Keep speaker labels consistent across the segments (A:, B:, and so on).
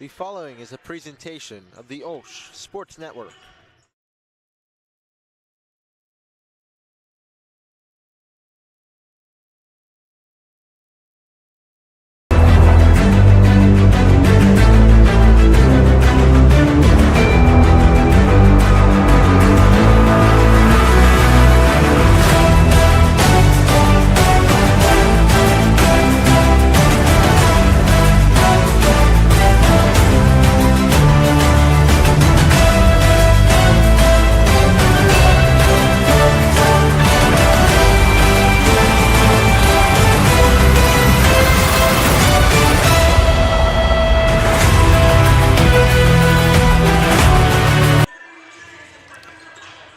A: The following is a presentation of the OLSH Sports Network.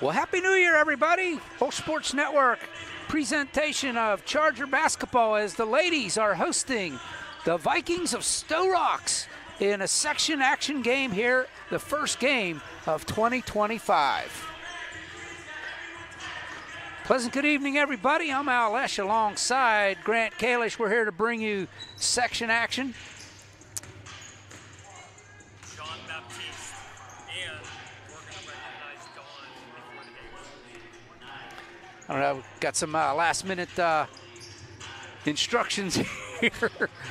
B: Well, Happy New Year, everybody. OLSH Sports Network presentation of Charger basketball as the ladies are hosting the Vikings of Sto-Rox in a section action game here, the first game of 2025. Pleasant good evening, everybody. I'm OLSH alongside Grant Kalish. We're here to bring you section action. All right, we've got some last-minute instructions here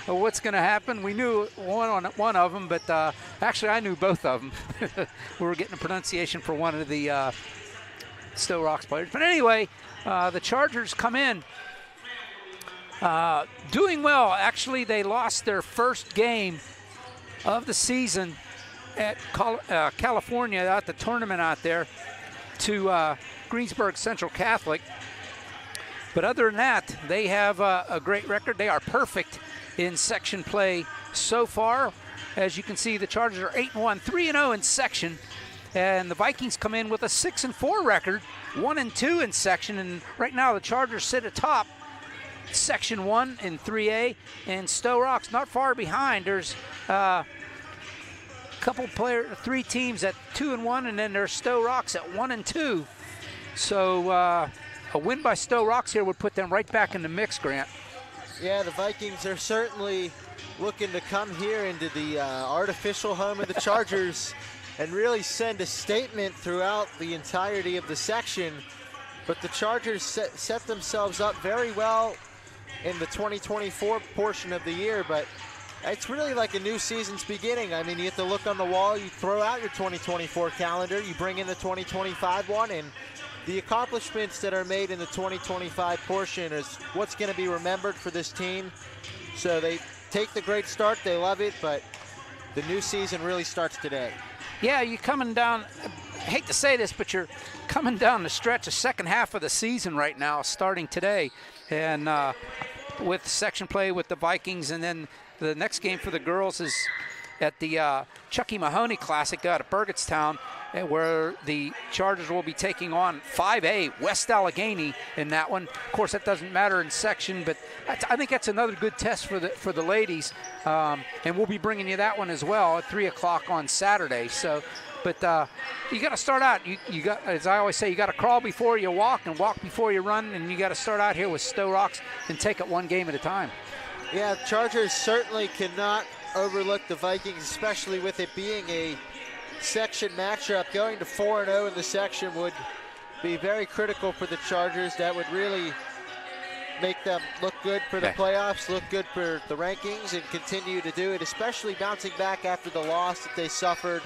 B: of what's going to happen. We knew one of them, but actually I knew both of them. We were getting a pronunciation for one of the Sto-Rox players. But anyway, the Chargers come in doing well. Actually, they lost their first game of the season at California at the tournament out there to Greensburg Central Catholic. But other than that, they have a great record. They are perfect in section play so far. As you can see, the Chargers are 8-1, 3-0 in section. And the Vikings come in with a 6-4 record, 1-2 in section. And right now the Chargers sit atop section 1 in 3A. And Sto-Rox not far behind. There's three teams at 2-1, and then there's Sto-Rox at 1-2. So a win by Sto-Rox here would put them right back in the mix, Grant.
A: Yeah, the Vikings are certainly looking to come here into the artificial home of the Chargers and really send a statement throughout the entirety of the section. But the Chargers set themselves up very well in the 2024 portion of the year, but it's really like a new season's beginning. I mean, you have to look on the wall, you throw out your 2024 calendar, you bring in the 2025 one, and the accomplishments that are made in the 2025 portion is what's going to be remembered for this team. So they take the great start, they love it, but the new season really starts today.
B: Yeah, you're coming down, I hate to say this, but you're coming down the stretch, the second half of the season right now, starting today. And with section play with the Vikings, and then the next game for the girls is at the Chucky Mahoney Classic out of Burgettstown, where the Chargers will be taking on 5A West Allegheny in that one. Of course, that doesn't matter in section, but I think that's another good test for the ladies. And we'll be bringing you that one as well at 3 o'clock on Saturday. So, but you got to start out. You got, as I always say, you got to crawl before you walk and walk before you run, and you got to start out here with Sto-Rox and take it one game at a time.
A: Yeah, Chargers certainly cannot overlook the Vikings, especially with it being a section matchup. Going to 4-0 in the section would be very critical for the Chargers. That would really make them look good for the playoffs, look good for the rankings, and continue to do it, especially bouncing back after the loss that they suffered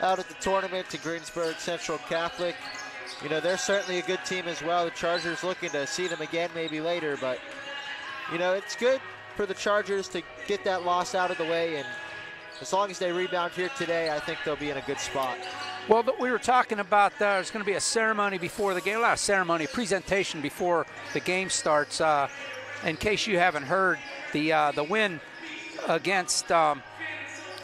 A: out at the tournament to Greensburg Central Catholic. You know, they're certainly a good team as well. The Chargers looking to see them again maybe later, but you know, it's good for the Chargers to get that loss out of the way, and as long as they rebound here today, I think they'll be in a good spot.
B: Well, we were talking about there's going to be a ceremony before the game, not a ceremony, presentation before the game starts. In case you haven't heard, the win against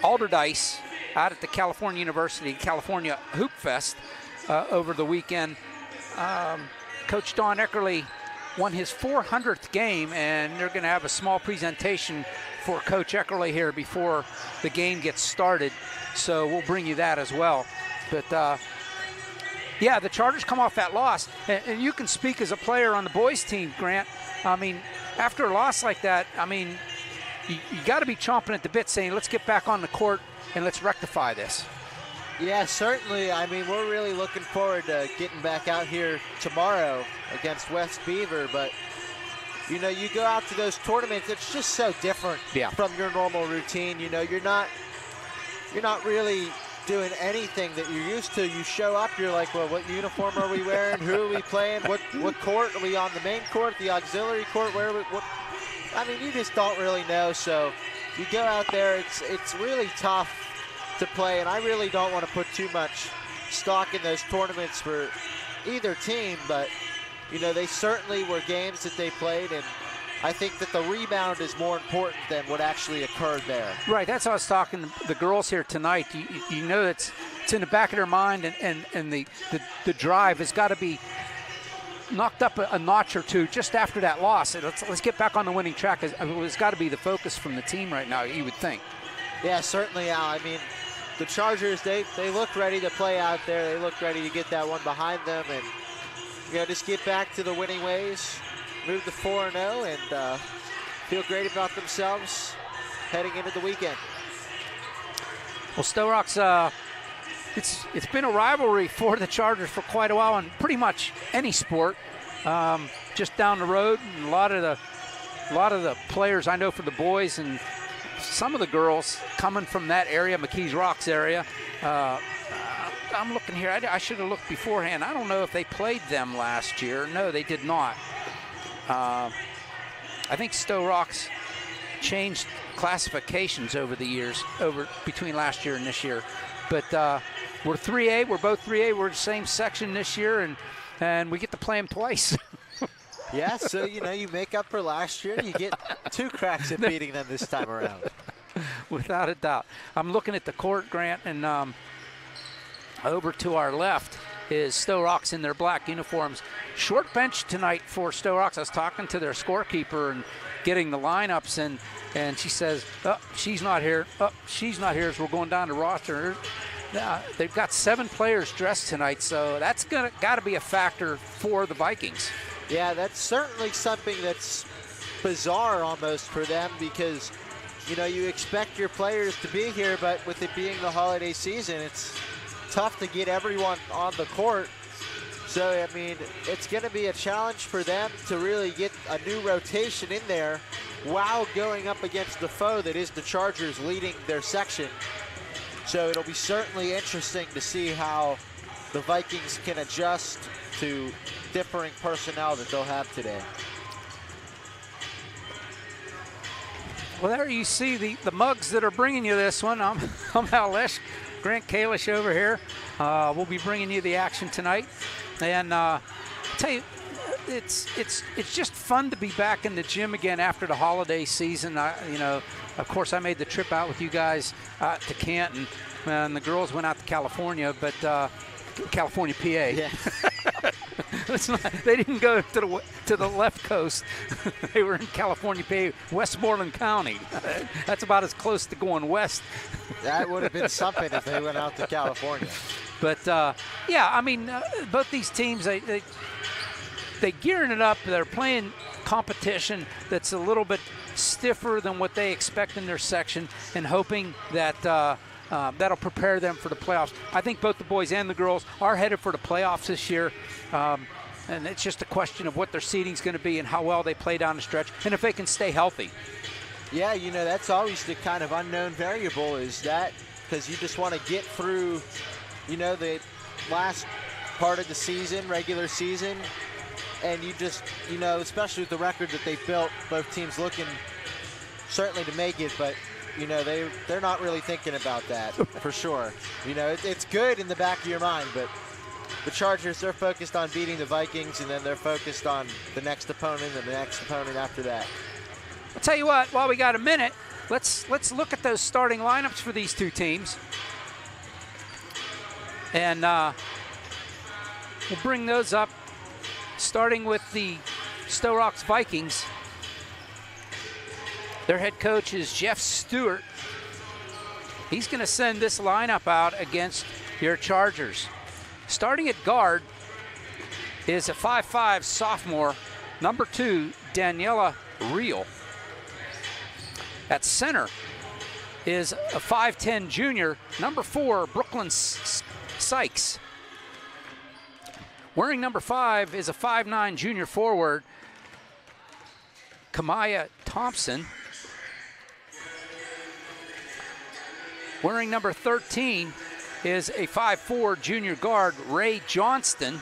B: Alderdice out at the California University California Hoop Fest over the weekend. Coach Don Eckerly won his 400th game, and they're going to have a small presentation for Coach Eckerly here before the game gets started. So we'll bring you that as well. But yeah, the Chargers come off that loss, and you can speak as a player on the boys team, Grant. I mean, after a loss like that, I mean, you got to be chomping at the bit saying, let's get back on the court and let's rectify this.
A: Yeah, certainly. I mean, we're really looking forward to getting back out here tomorrow against West Beaver, but you know, you go out to those tournaments, it's just so different from your normal routine. You know, you're not really doing anything that you're used to. You show up, you're like, well, what uniform are we wearing? Who are we playing? What court? Are we on the main court, the auxiliary court? Where? What? I mean, you just don't really know. So you go out there, it's really tough to play, and I really don't want to put too much stock in those tournaments for either team, but you know, they certainly were games that they played, and I think that the rebound is more important than what actually occurred there.
B: Right, that's how I was talking to the girls here tonight. You know, it's in the back of their mind, and the drive has got to be knocked up a notch or two just after that loss. Let's get back on the winning track. It's got to be the focus from the team right now, you would think.
A: Yeah, certainly, Al. I mean, the Chargers, they look ready to play out there. They look ready to get that one behind them, and you know, just get back to the winning ways, move to 4-0, and feel great about themselves heading into the weekend.
B: Well, Sto-Rox, it's been a rivalry for the Chargers for quite a while in pretty much any sport. Just down the road, and a lot of the players I know for the boys and some of the girls coming from that area, McKees Rocks area. I'm looking here. I should have looked beforehand. I don't know if they played them last year. No, they did not. I think Sto-Rox changed classifications over the years, between last year and this year. But we're 3A. We're both 3A. We're the same section this year, and we get to play them twice.
A: Yeah, so, you know, you make up for last year. You get 2 cracks at beating them this time around.
B: Without a doubt. I'm looking at the court, Grant, and over to our left is Sto-Rox in their black uniforms. Short bench tonight for Sto-Rox. I was talking to their scorekeeper and getting the lineups, and she says, oh, she's not here. Oh, she's not here as we're going down the roster. They've got 7 players dressed tonight, so that's got to be a factor for the Vikings.
A: Yeah, that's certainly something that's bizarre almost for them, because, you know, you expect your players to be here, but with it being the holiday season, it's tough to get everyone on the court. So, I mean, it's going to be a challenge for them to really get a new rotation in there while going up against the foe that is the Chargers leading their section. So it'll be certainly interesting to see how the Vikings can adjust to differing personnel that they'll have today.
B: Well, there you see the mugs that are bringing you this one. I'm OLSH, Grant Kalish over here. We'll be bringing you the action tonight. And I'll tell you, it's just fun to be back in the gym again after the holiday season. You know, of course, I made the trip out with you guys to Canton, and the girls went out to California, but California, PA.
A: Yeah.
B: They didn't go to the left coast. They were in California, PA, Westmoreland County. That's about as close to going west.
A: That would have been something if they went out to California.
B: But yeah, I mean, both these teams, they gearing it up. They're playing competition that's a little bit stiffer than what they expect in their section, and hoping that that'll prepare them for the playoffs. I think both the boys and the girls are headed for the playoffs this year. And it's just a question of what their seeding's going to be and how well they play down the stretch, and if they can stay healthy.
A: Yeah, you know, that's always the kind of unknown variable, is that, because you just want to get through, you know, the last part of the season, regular season, and you just, you know, especially with the record that they've built, both teams looking certainly to make it, but, you know, they're not really thinking about that for sure. You know, it's good in the back of your mind, but the Chargers, they're focused on beating the Vikings, and then they're focused on the next opponent and the next opponent after that.
B: I'll tell you what, while we got a minute, let's look at those starting lineups for these two teams. And we'll bring those up, starting with the Sto-Rox Vikings. Their head coach is Jeff Stewart. He's going to send this lineup out against your Chargers. Starting at guard is a 5'5" sophomore, number 2, Daniela Reel. At center is a 5'10 junior, number 4, Brooklyn Sykes. Wearing number 5 is a 5'9 junior forward, Kamaya Thompson. Wearing number 13 is a 5'4 junior guard, Ray Johnston.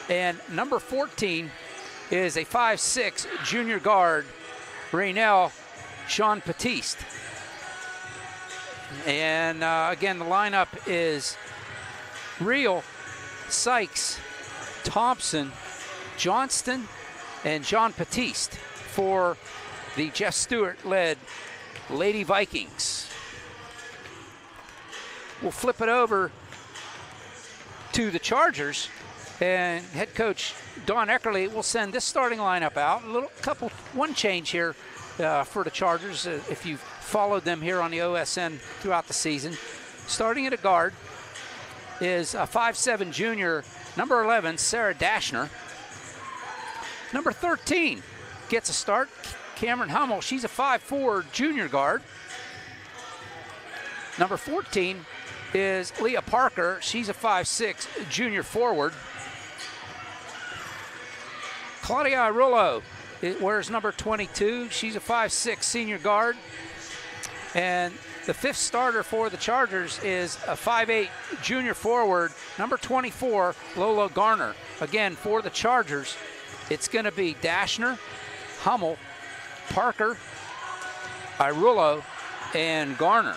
B: And number 14 is a 5'6 junior guard, Raynell Sean Batiste. And again, the lineup is Real, Sykes, Thompson, Johnston, and Jean Batiste for the Jeff Stewart-led Lady Vikings. We'll flip it over to the Chargers, and head coach Don Eckerly will send this starting lineup out. One change here for the Chargers if you've followed them here on the OSN throughout the season. Starting at a guard is a 5'7 junior, number 11, Sarah Dashner. Number 13 gets a start, Cameron Hummel. She's a 5'4 junior guard. Number 14 is Leah Parker. She's a 5'6 junior forward. Claudia Arullo wears number 22. She's a 5'6 senior guard. And the 5th starter for the Chargers is a 5'8 junior forward, number 24, Lola Garner. Again, for the Chargers, it's going to be Dashner, Hummel, Parker, Arullo, and Garner.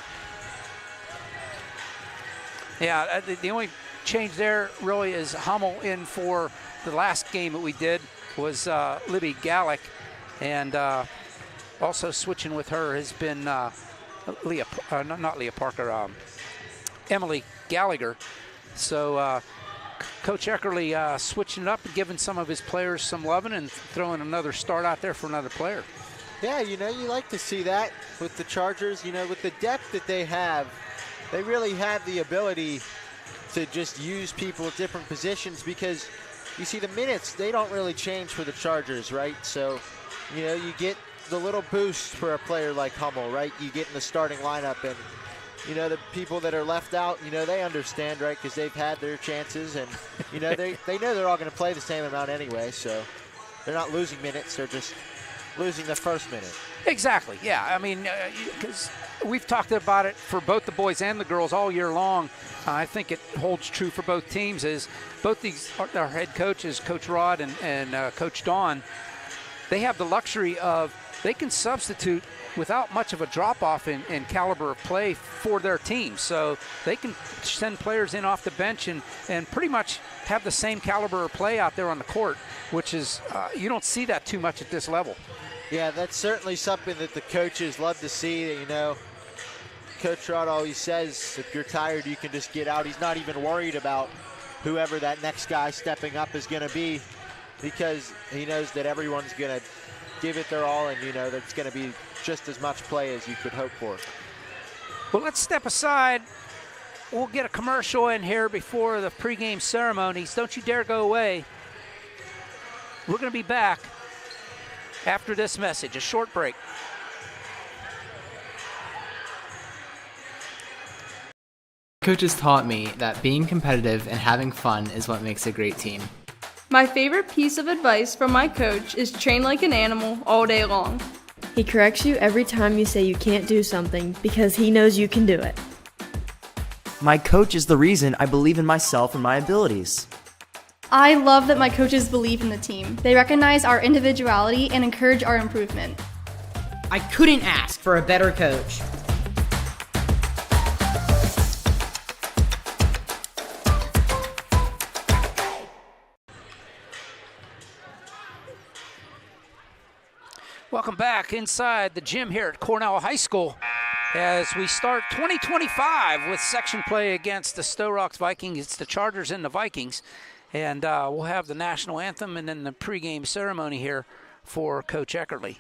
B: Yeah, the only change there really is Hummel in for the last game that we did was Libby Gallick, and also switching with her has been Emily Gallagher. So Coach Eckerly switching it up and giving some of his players some loving and throwing another start out there for another player.
A: Yeah, you like to see that with the Chargers. With the depth that they have, they really have the ability to just use people at different positions, because you see the minutes, they don't really change for the Chargers, right? So, you get the little boost for a player like Hummel, right? You get in the starting lineup, and, the people that are left out, they understand, right? Because they've had their chances, and, they know they're all going to play the same amount anyway, so they're not losing minutes, they're just losing the first minute.
B: Exactly, yeah. I mean, because we've talked about it for both the boys and the girls all year long. I think it holds true for both teams. Is both these, our head coaches, Coach Rod and Coach Dawn, they have the luxury of they can substitute without much of a drop-off in caliber of play for their team. So they can send players in off the bench and pretty much have the same caliber of play out there on the court, which is, you don't see that too much at this level.
A: Yeah, that's certainly something that the coaches love to see. Coach Rod always says, if you're tired, you can just get out. He's not even worried about whoever that next guy stepping up is going to be, because he knows that everyone's going to give it their all, and there's going to be just as much play as you could hope for.
B: Well, let's step aside. We'll get a commercial in here before the pregame ceremonies. Don't you dare go away. We're going to be back after this message, a short break.
C: Coaches taught me that being competitive and having fun is what makes a great team.
D: My favorite piece of advice from my coach is train like an animal all day long.
E: He corrects you every time you say you can't do something because he knows you can do it.
F: My coach is the reason I believe in myself and my abilities.
G: I love that my coaches believe in the team. They recognize our individuality and encourage our improvement.
H: I couldn't ask for a better coach.
B: Welcome back inside the gym here at Cornell High School as we start 2025 with section play against the Sto-Rox Vikings. It's the Chargers and the Vikings. And we'll have the national anthem and then the pregame ceremony here for Coach Eckerly.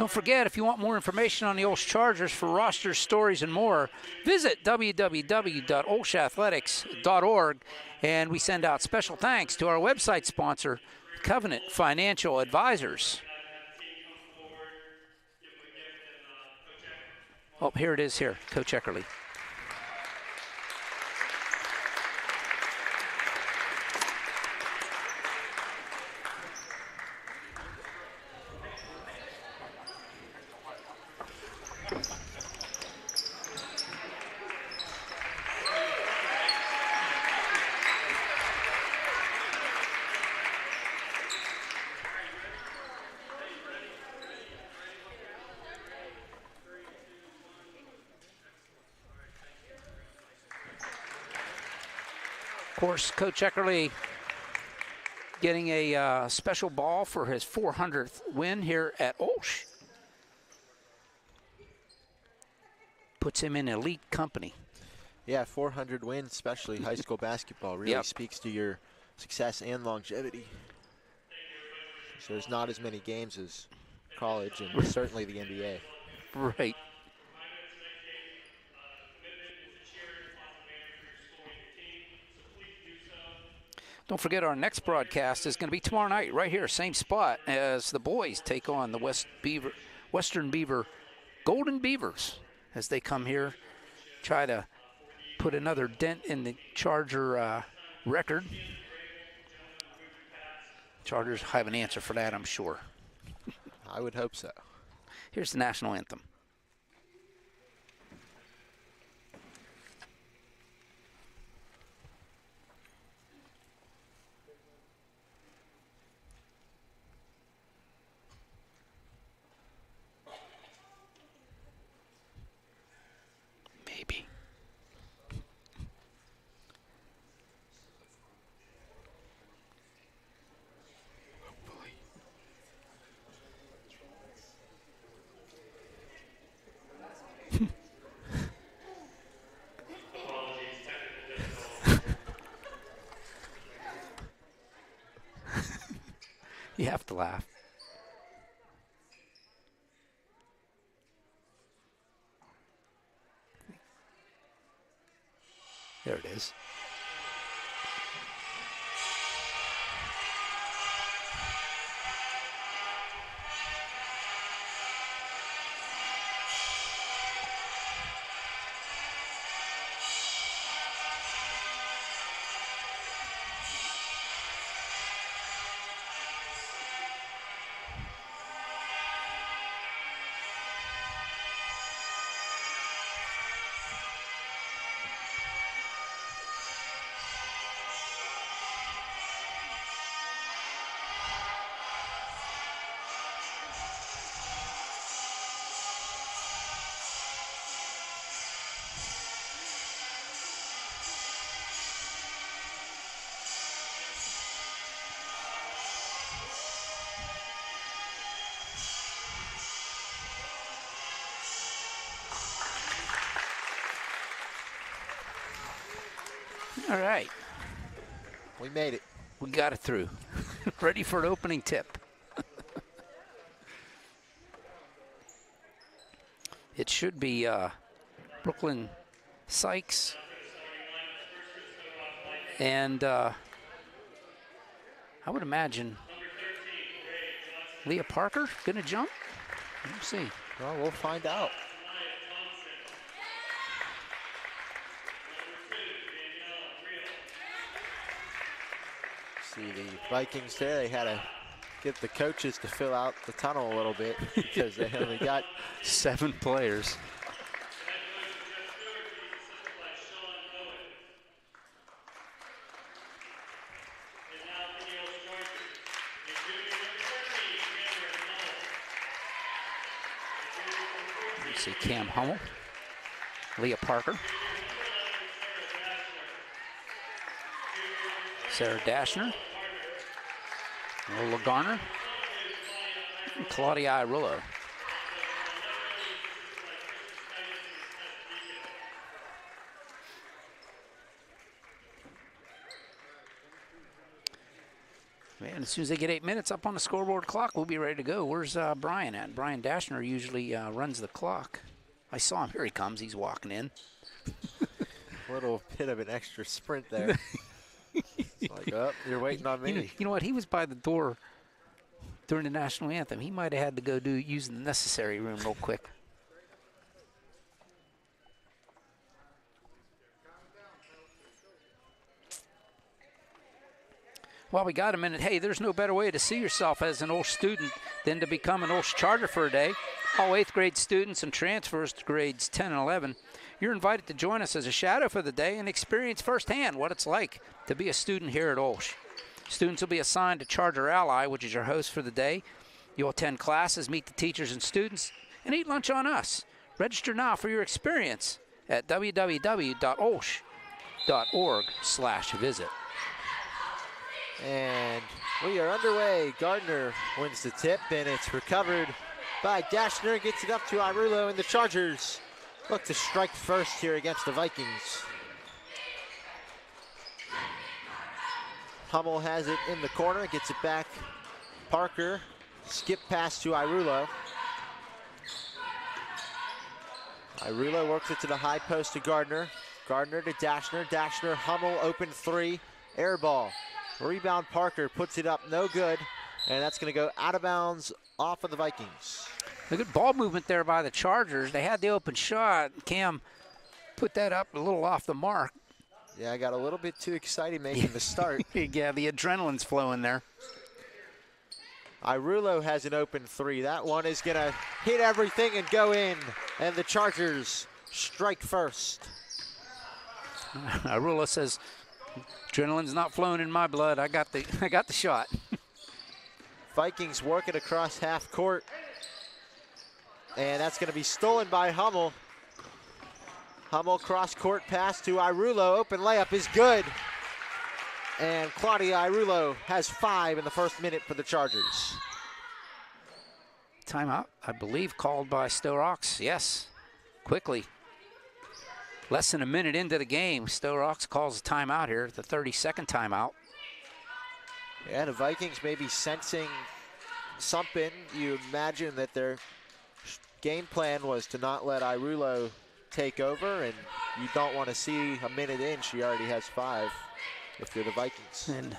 B: Don't forget, if you want more information on the OLSH Chargers for rosters, stories, and more, visit www.olshathletics.org. And we send out special thanks to our website sponsor, Covenant Financial Advisors. Oh, here it is here, Coach Eckerly. Of course, Coach Eckerly getting a special ball for his 400th win here at OLSH. Puts him in elite company.
A: Yeah, 400 wins, especially high school basketball, really speaks to your success and longevity. So there's not as many games as college and certainly the NBA.
B: Right. Don't forget, our next broadcast is going to be tomorrow night, right here, same spot, as the boys take on the Western Beaver Golden Beavers as they come here, try to put another dent in the Charger record. Chargers have an answer for that, I'm sure.
A: I would hope so.
B: Here's the national anthem. Maybe. You have to laugh. There it is. All right.
A: We made it.
B: We got it through. Ready for an opening tip. It should be Brooklyn Sykes and I would imagine Leah Parker going to jump. Let's see.
A: Well, we'll find out. See the Vikings there, they had to get the coaches to fill out the tunnel a little bit because they only got
B: 7 players. You see Cam Hummel, Leah Parker, Sarah Dashner, Lola Garner, and Claudia Irillo. And as soon as they get 8 minutes up on the scoreboard clock, we'll be ready to go. Where's Brian at? Brian Dashner usually runs the clock. I saw him. Here he comes. He's walking in.
A: Little bit of an extra sprint there. It's like, oh, you're waiting on me.
B: You know what? He was by the door during the national anthem. He might have had to go use the necessary room real quick. While we got a minute, hey, there's no better way to see yourself as an OLSH student than to become an OLSH charter for a day. All 8th grade students and transfers to grades 10 and 11, you're invited to join us as a shadow for the day and experience firsthand what it's like to be a student here at OLSH. Students will be assigned to Charter Ally, which is your host for the day. You'll attend classes, meet the teachers and students, and eat lunch on us. Register now for your experience at www.olsh.org/visit.
A: And we are underway. Gardner wins the tip, and it's recovered by Dashner. Gets it up to Irulo, and the Chargers look to strike first here against the Vikings. Hummel has it in the corner, gets it back. Parker, skip pass to Irulo. Irulo works it to the high post to Gardner. Gardner to Dashner. Dashner, Hummel, open three, air ball. Rebound, Parker puts it up, no good, and that's going to go out of bounds off of the Vikings.
B: A good ball movement there by the Chargers. They had the open shot. Cam put that up a little off the mark.
A: Yeah, I got a little bit too excited making the start.
B: Yeah, the adrenaline's flowing there.
A: Irulo has an open three. That one is going to hit everything and go in, and the Chargers strike first.
B: Irulo says, adrenaline's not flowing in my blood. I got the shot.
A: Vikings work it across half court. And that's going to be stolen by Hummel. Hummel cross court pass to Irulo. Open layup is good. And Claudia Irulo has 5 in the first minute for the Chargers.
B: Timeout, I believe, called by Sto-Rox. Yes, quickly. Less than a minute into the game, Sto-Rox calls a timeout here, the 32nd timeout.
A: Yeah, the Vikings may be sensing something. You imagine that their game plan was to not let Irulo take over, and you don't want to see a minute in. She already has 5 if you're the Vikings.
B: And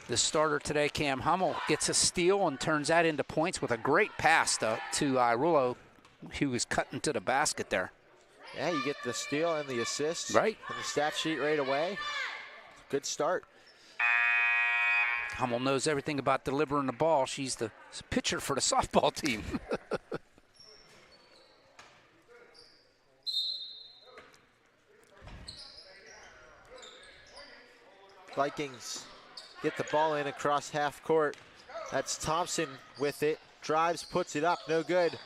B: the starter today, Cam Hummel, gets a steal and turns that into points with a great pass to Irulo, who was cutting to the basket there.
A: Yeah, you get the steal and the assist.
B: Right.
A: And the stat sheet right away. Good start.
B: Hummel knows everything about delivering the ball. She's the pitcher for the softball team.
A: Vikings get the ball in across half court. That's Thompson with it. Drives, puts it up, no good.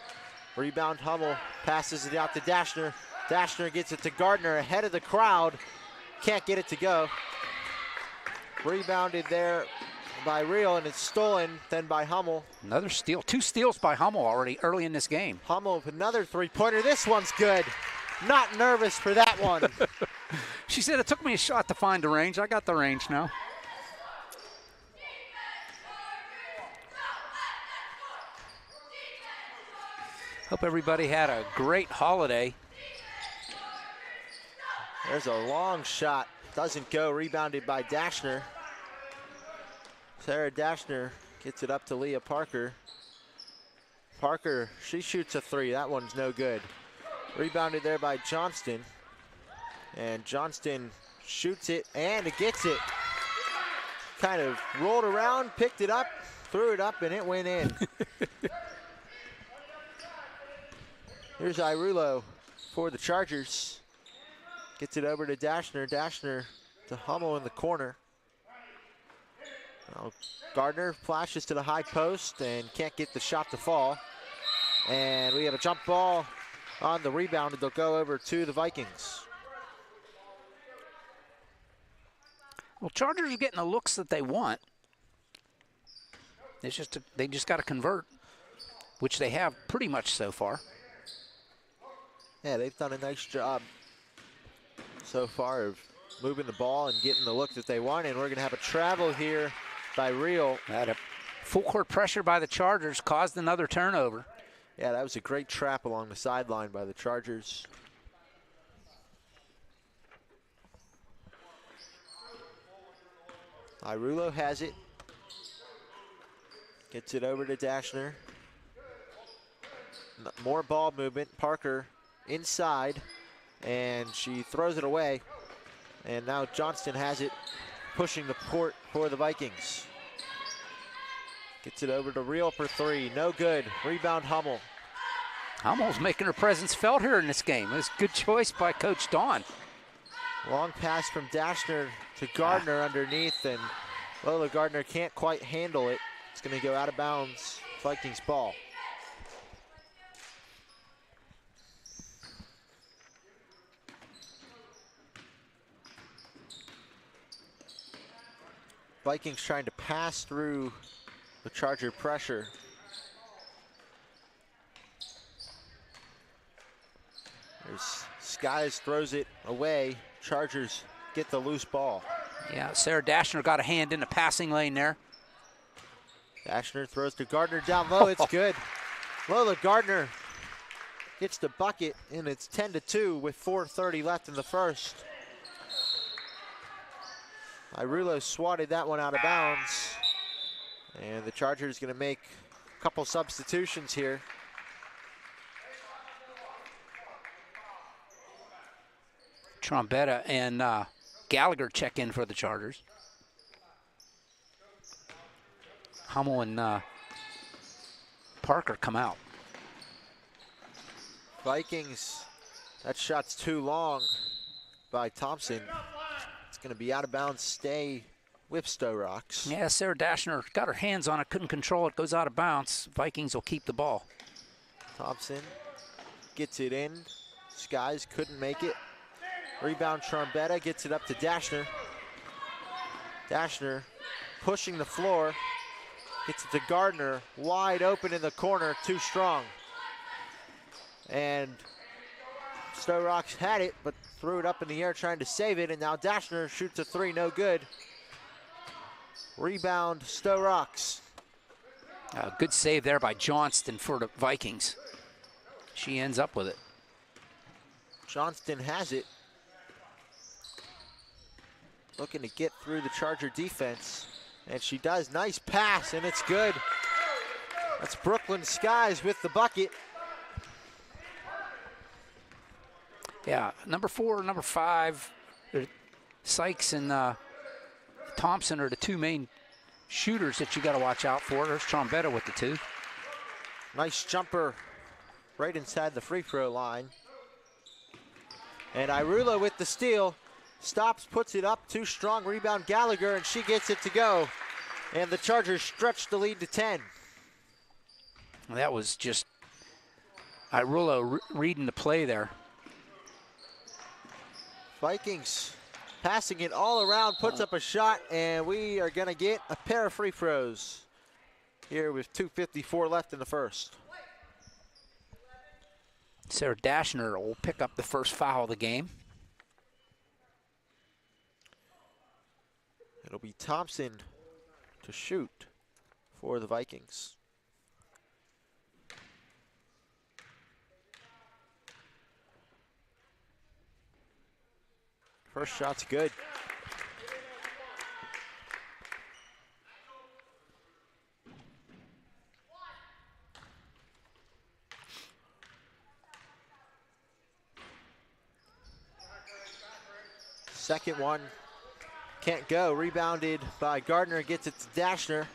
A: Rebound Hummel, passes it out to Dashner. Dashner gets it to Gardner ahead of the crowd. Can't get it to go. Rebounded there by Real, and it's stolen then by Hummel.
B: Another steal, 2 steals by Hummel already early in this game.
A: Hummel with another three-pointer. This one's good. Not nervous for that one.
B: She said it took me a shot to find the range. I got the range now. Hope everybody had a great holiday.
A: There's a long shot. Doesn't go. Rebounded by Dashner. Sarah Dashner gets it up to Leah Parker. Parker, she shoots a 3. That one's no good. Rebounded there by Johnston. And Johnston shoots it and it gets it. Kind of rolled around, picked it up, threw it up, and it went in. Here's Irulo for the Chargers. Gets it over to Dashner. Dashner to Hummel in the corner. Now Gardner flashes to the high post and can't get the shot to fall. And we have a jump ball on the rebound. They'll go over to the Vikings.
B: Well, Chargers are getting the looks that they want. It's just they just got to convert, which they have pretty much so far.
A: Yeah, they've done a nice job so far of moving the ball and getting the look that they want. And we're going to have a travel here by Real.
B: That a full court pressure by the Chargers caused another turnover.
A: Yeah, that was a great trap along the sideline by the Chargers. Irulo has it. Gets it over to Dashner. More ball movement. Parker inside, and she throws it away. And now Johnston has it, pushing the court for the Vikings. Gets it over to Real for three. No good. Rebound Hummel.
B: Hummel's making her presence felt here in this game. It was a good choice by Coach Dawn.
A: Long pass from Dashner to Gardner underneath, and Lola Gardner can't quite handle it. It's going to go out of bounds. Vikings ball. Vikings trying to pass through the Charger pressure. There's Skies throws it away. Chargers get the loose ball.
B: Yeah, Sarah Dashner got a hand in the passing lane there.
A: Dashner throws to Gardner down low. It's good. Lola Gardner gets the bucket, and it's 10-2 with 4:30 left in the first. Irulo swatted that one out of bounds. And the Chargers going to make a couple substitutions here.
B: Trombetta and Gallagher check in for the Chargers. Hummel and Parker come out.
A: Vikings, that shot's too long by Thompson. It's going to be out of bounds, stay with Sto-Rox.
B: Yeah, Sarah Dashner got her hands on it, couldn't control it, goes out of bounds. Vikings will keep the ball.
A: Thompson gets it in. Skies couldn't make it. Rebound Trombetta, gets it up to Dashner. Dashner pushing the floor. Gets it to Gardner, wide open in the corner, too strong. And Sto-Rox had it, but threw it up in the air trying to save it, and now Dashner shoots a three, no good. Rebound, Sto-Rox.
B: Good save there by Johnston for the Vikings. She ends up with it.
A: Johnston has it. Looking to get through the Charger defense, and she does. Nice pass, and it's good. That's Brooklyn Skies with the bucket.
B: Yeah, number 4, number 5, Sykes and Thompson are the two main shooters that you got to watch out for. There's Trombetta with the 2.
A: Nice jumper right inside the free throw line. And Irulo with the steal. Stops, puts it up, too strong. Rebound Gallagher, and she gets it to go. And the Chargers stretch the lead to 10.
B: That was just Irulo reading the play there.
A: Vikings passing it all around, puts up a shot, and we are going to get a pair of free throws here with 2:54 left in the first.
B: Sarah Dashner will pick up the first foul of the game.
A: It'll be Thompson to shoot for the Vikings. First shot's good. Second one can't go. Rebounded by Gardner, gets it to Dashner.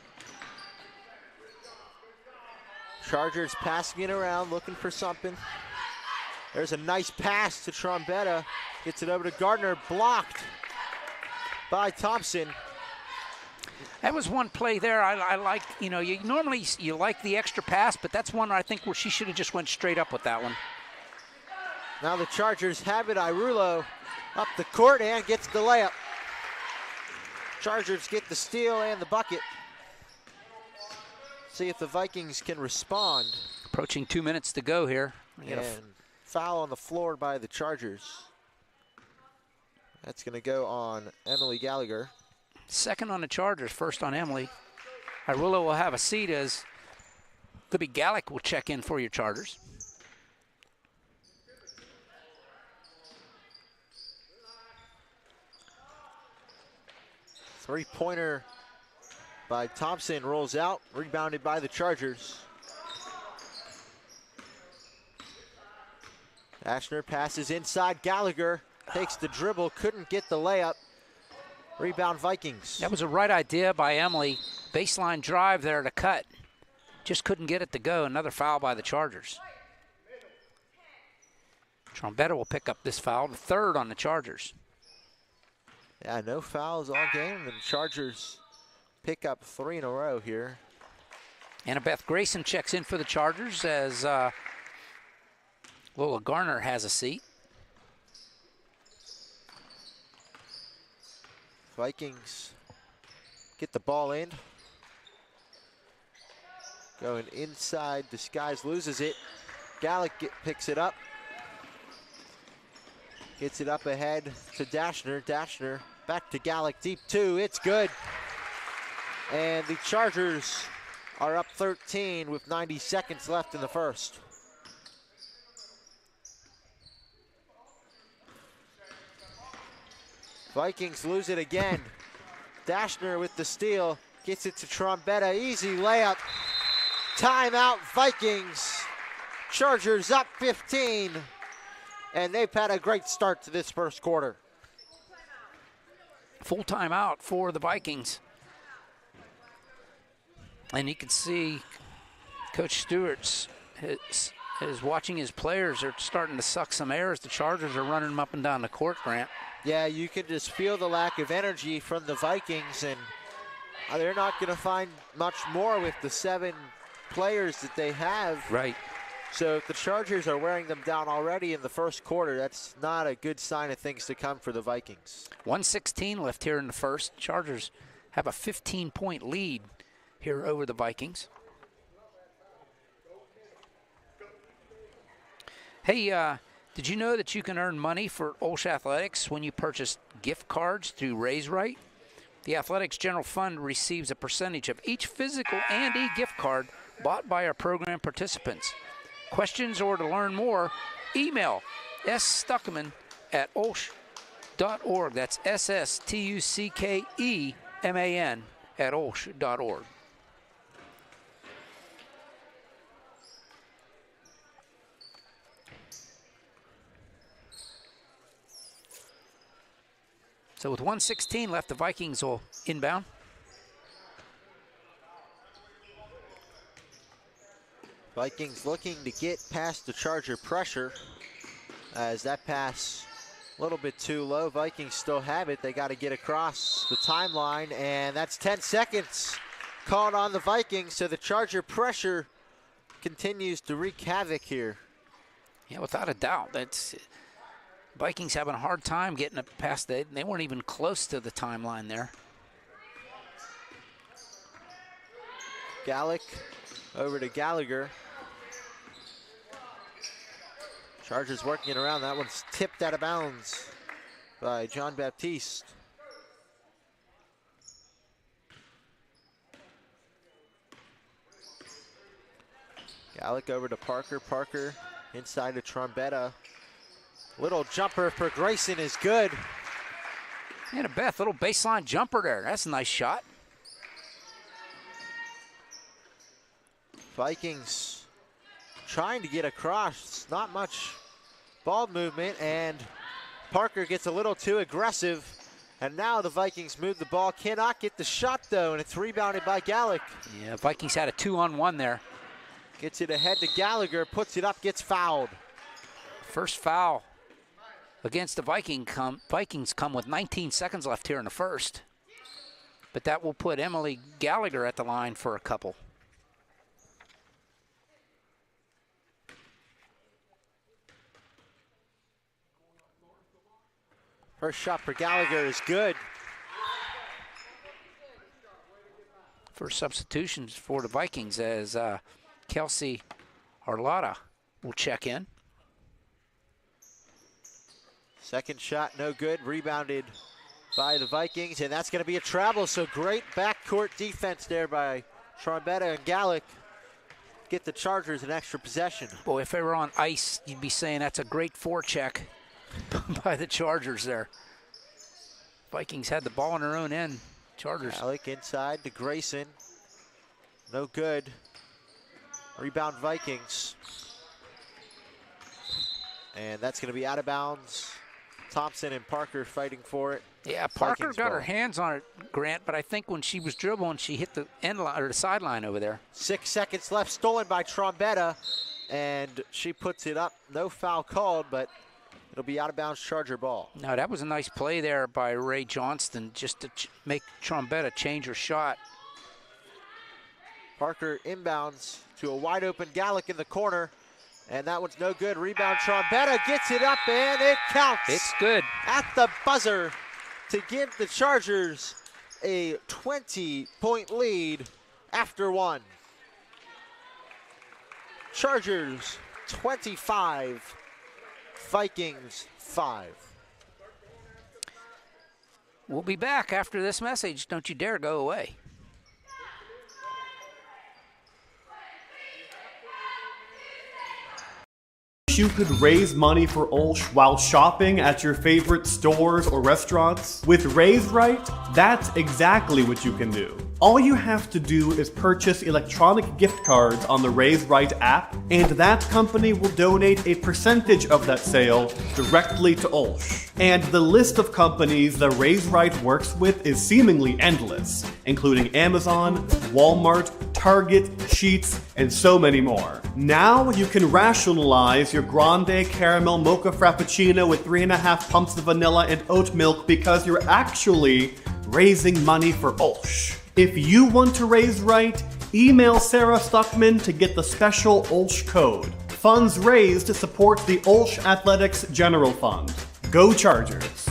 A: Chargers passing it around, looking for something. There's a nice pass to Trombetta. Gets it over to Gardner, blocked by Thompson.
B: That was one play there I like. You know, you normally like the extra pass, but that's one I think where she should have just went straight up with that one.
A: Now the Chargers have it. Irulo up the court and gets the layup. Chargers get the steal and the bucket. See if the Vikings can respond.
B: Approaching 2 minutes to go here.
A: And foul on the floor by the Chargers. That's going to go on Emily Gallagher.
B: Second on the Chargers, first on Emily. Irula will have a seat as Libby Gallick will check in for your Chargers.
A: Three-pointer by Thompson rolls out, rebounded by the Chargers. Ashner passes inside. Gallagher takes the dribble, couldn't get the layup. Rebound Vikings.
B: That was a right idea by Emily. Baseline drive there to cut. Just couldn't get it to go. Another foul by the Chargers. Trombetta will pick up this foul, the third on the Chargers.
A: Yeah, no fouls all game, and Chargers pick up 3 in a row here.
B: Annabeth Grayson checks in for the Chargers as Lola Garner has a seat.
A: Vikings get the ball in. Going inside, Disguise loses it. Gallick picks it up. Gets it up ahead to Dashner. Dashner back to Gallick, deep two, it's good. And the Chargers are up 13 with 90 seconds left in the first. Vikings lose it again. Dashner with the steal, gets it to Trombetta, easy layup. Timeout Vikings. Chargers up 15. And they've had a great start to this first quarter.
B: Full timeout for the Vikings. And you can see Coach Stewart is watching his players. They're starting to suck some air as the Chargers are running them up and down the court, Grant.
A: Yeah, you can just feel the lack of energy from the Vikings, and they're not going to find much more with the 7 players that they have.
B: Right.
A: So if the Chargers are wearing them down already in the first quarter, that's not a good sign of things to come for the Vikings.
B: 1:16 left here in the first. Chargers have a 15-point lead here over the Vikings. Hey, did you know that you can earn money for OLSH Athletics when you purchase gift cards through Raise Right? The Athletics General Fund receives a percentage of each physical and e-gift card bought by our program participants. Questions or to learn more, email sstuckman@olsh.org. That's SSTUCKEMAN @olsh.org. So with 1:16 left, the Vikings will inbound.
A: Vikings looking to get past the Charger pressure as that pass a little bit too low. Vikings still have it. They got to get across the timeline, and that's 10 seconds called on the Vikings, so the Charger pressure continues to wreak havoc here.
B: Yeah, without a doubt. That's Vikings having a hard time getting it past. They weren't even close to the timeline there.
A: Gallick over to Gallagher. Chargers working it around. That one's tipped out of bounds by John Baptiste. Gallick over to Parker. Parker inside to Trombetta. Little jumper for Grayson is good.
B: And a Beth, little baseline jumper there. That's a nice shot.
A: Vikings trying to get across. Not much ball movement, and Parker gets a little too aggressive. And now the Vikings move the ball. Cannot get the shot, though, and it's rebounded by Gallick.
B: Yeah, Vikings had a 2-on-1 there.
A: Gets it ahead to Gallagher, puts it up, gets fouled.
B: First foul against the Vikings come with 19 seconds left here in the first. But that will put Emily Gallagher at the line for a couple.
A: First shot for Gallagher is good.
B: First substitutions for the Vikings as Kelsey Arlotta will check in.
A: Second shot, no good. Rebounded by the Vikings, and that's going to be a travel. So great backcourt defense there by Trombetta and Gallic. Get the Chargers an extra possession.
B: Boy, if they were on ice, you'd be saying that's a great forecheck by the Chargers there. Vikings had the ball on their own end. Chargers.
A: Gallic inside to Grayson. No good. Rebound Vikings. And that's going to be out of bounds. Thompson and Parker fighting for it.
B: Yeah, Parker
A: Vikings
B: got
A: ball.
B: her hands on it, Grant, but I think when she was dribbling, she hit the end line or the sideline over there.
A: 6 seconds left, stolen by Trombetta, and she puts it up. No foul called, but it'll be out of bounds Charger ball.
B: No, that was a nice play there by Ray Johnston just to make Trombetta change her shot.
A: Parker inbounds to a wide open Gallic in the corner, and that one's no good. Rebound, Trombetta gets it up, and it counts.
B: It's good.
A: At the buzzer to give the Chargers a 20-point lead after one. Chargers 25, Vikings 5.
B: We'll be back after this message. Don't you dare go away.
I: You could raise money for OLSH while shopping at your favorite stores or restaurants? With Raise Right, that's exactly what you can do. All you have to do is purchase electronic gift cards on the Raise Right app, and that company will donate a percentage of that sale directly to OLSH. And the list of companies that Raise Right works with is seemingly endless, including Amazon, Walmart, Target, Sheetz, and so many more. Now you can rationalize your grande caramel mocha frappuccino with 3.5 pumps of vanilla and oat milk because you're actually raising money for OLSH. If you want to raise right, email Sarah Stuckman to get the special OLSH code. Funds raised to support the OLSH Athletics General Fund. Go Chargers!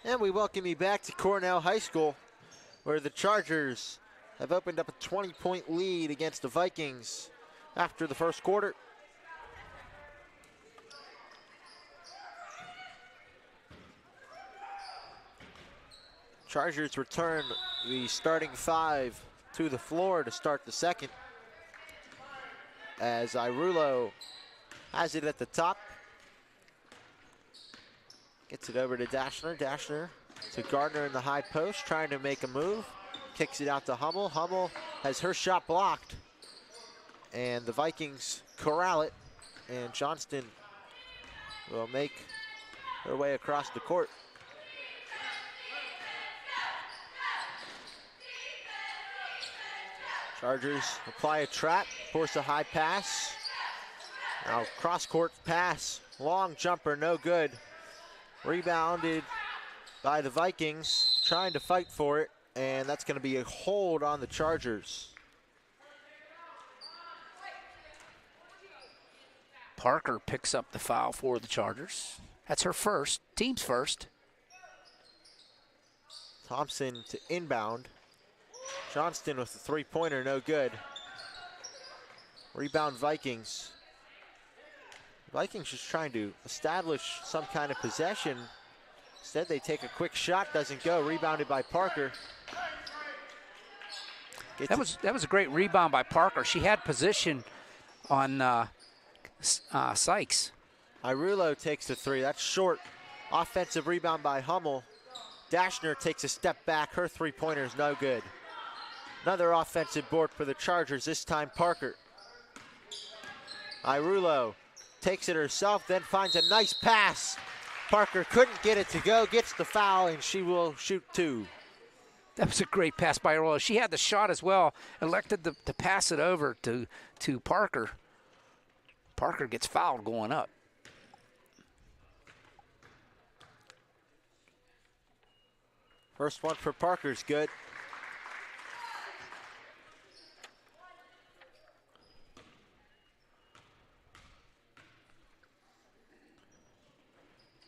A: And we welcome you back to Cornell High School, where the Chargers have opened up a 20-point lead against the Vikings after the first quarter. Chargers return the starting 5 to the floor to start the second, as Irulo has it at the top. Gets it over to Dashner. Dashner to Gardner in the high post, trying to make a move. Kicks it out to Hummel. Hummel has her shot blocked. And the Vikings corral it. And Johnston will make her way across the court. Chargers apply a trap, force a high pass. Now cross-court pass, long jumper, no good. Rebounded by the Vikings, trying to fight for it, and that's going to be a hold on the Chargers.
B: Parker picks up the foul for the Chargers. That's her first, team's first.
A: Thompson to inbound. Johnston with the three-pointer, no good. Rebound Vikings. Vikings just trying to establish some kind of possession. Instead, they take a quick shot, doesn't go. Rebounded by Parker.
B: That was a great rebound by Parker. She had position on Sykes.
A: Irulo takes the three. That's short. Offensive rebound by Hummel. Dashner takes a step back. Her three-pointer is no good. Another offensive board for the Chargers, this time Parker. Irulo takes it herself, then finds a nice pass. Parker couldn't get it to go, gets the foul, and she will shoot two.
B: That was a great pass by Irulo. She had the shot as well, elected to pass it over to Parker. Parker gets fouled going up.
A: First one for Parker's good.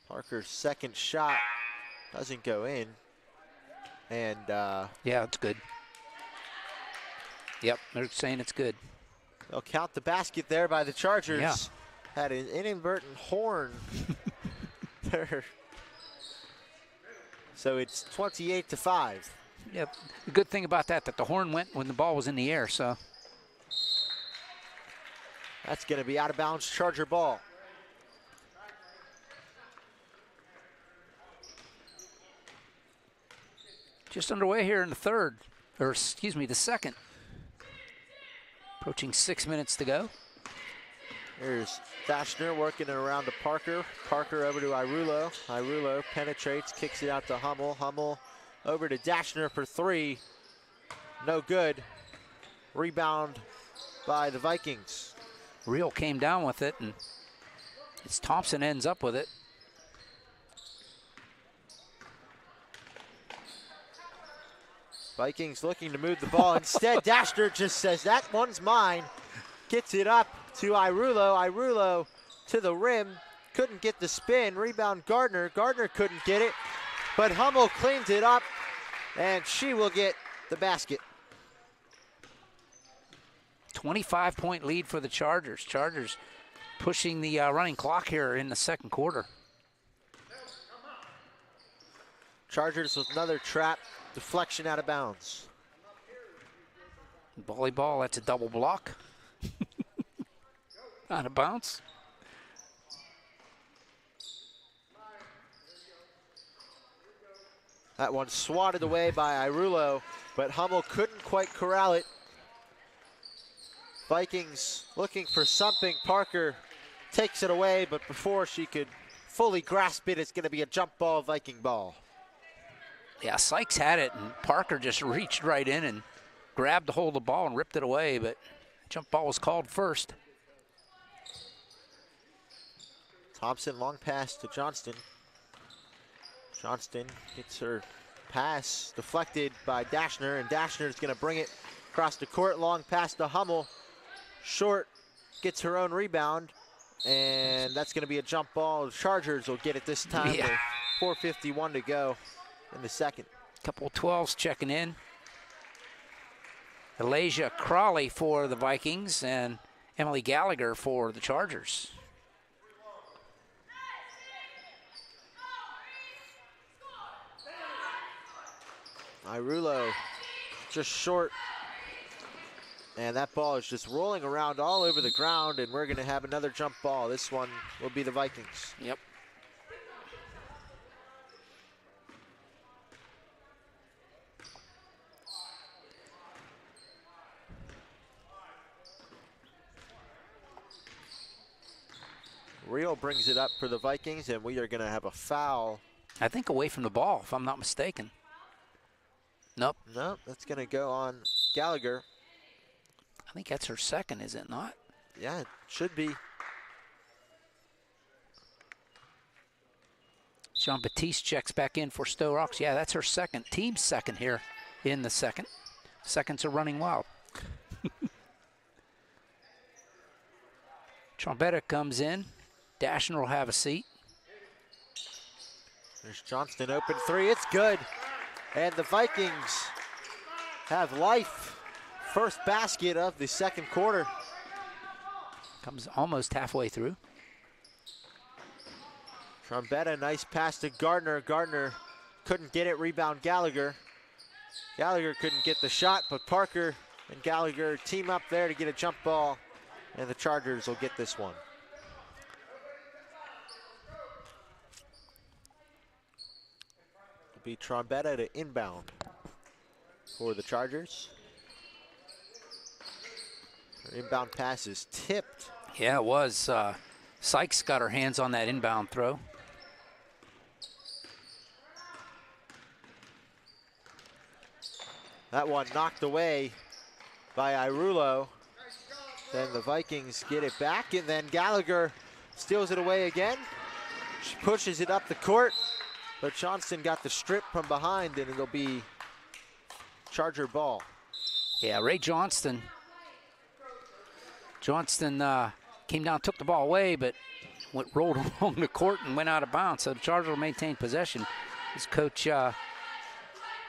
A: Parker's second shot doesn't go in. And
B: yeah, it's good. Yep, they're saying it's good.
A: they'll count the basket there by the Chargers.
B: Yeah.
A: Had an inadvertent horn there. So it's 28-5.
B: Yep. The good thing about that the horn went when the ball was in the air, so.
A: That's going to be out of bounds Charger ball.
B: Just underway here in the third, or excuse me, the second. Approaching 6 minutes to go.
A: Here's Dashner working it around to Parker. Parker over to Irulo. Irulo penetrates, kicks it out to Hummel. Hummel over to Dashner for three. No good. Rebound by the Vikings.
B: Real came down with it, and it's Thompson ends up with it.
A: Vikings looking to move the ball. Instead, Dashner just says, that one's mine. Gets it up to Irulo. Irulo to the rim. Couldn't get the spin. Rebound Gardner. Gardner couldn't get it. But Hummel cleans it up, and she will get the basket.
B: 25-point lead for the Chargers. Chargers pushing the running clock here in the second quarter.
A: Chargers with another trap. Deflection out of bounds.
B: Volleyball, that's a double block. Out of bounds.
A: That one swatted away by Irulo, but Hummel couldn't quite corral it. Vikings looking for something. Parker takes it away, but before she could fully grasp it, it's going to be a jump ball, Viking ball.
B: Yeah, Sykes had it, and Parker just reached right in and grabbed a hold of the ball and ripped it away, but jump ball was called first.
A: Thompson, long pass to Johnston. Johnston gets her pass deflected by Dashner, and Dashner is going to bring it across the court. Long pass to Hummel. Short gets her own rebound, and that's going to be a jump ball. The Chargers will get it this time.
B: Yeah.
A: With 4:51 to go in the second.
B: Couple of 12s checking in. Elijah Crawley for the Vikings and Emily Gallagher for the Chargers.
A: Irulo just short. And that ball is just rolling around all over the ground, and we're going to have another jump ball. This one will be the Vikings.
B: Yep.
A: Real brings it up for the Vikings, and we are going to have a foul.
B: I think away from the ball, if I'm not mistaken. Nope.
A: No, that's going to go on Gallagher.
B: I think that's her second, is it not?
A: Yeah, it should be.
B: Jean-Baptiste checks back in for Sto-Rox. Yeah, that's her second. Team's second here in the second. Seconds are running wild. Trombetta comes in. Dashner will have a seat.
A: There's Johnston, open three. It's good. And the Vikings have life. First basket of the second quarter.
B: Comes almost halfway through.
A: Trombetta, nice pass to Gardner. Gardner couldn't get it. Rebound Gallagher. Gallagher couldn't get the shot, but Parker and Gallagher team up there to get a jump ball, and the Chargers will get this one. It'll be Trombetta to inbound for the Chargers. Her inbound pass is tipped.
B: Yeah, it was. Sykes got her hands on that inbound throw.
A: That one knocked away by Irulo. Then the Vikings get it back, and then Gallagher steals it away again. She pushes it up the court, but Johnston got the strip from behind, and it'll be Charger ball.
B: Yeah, Ray Johnston. Johnston came down, took the ball away, but rolled along the court and went out of bounds. So the Chargers will maintain possession. As Coach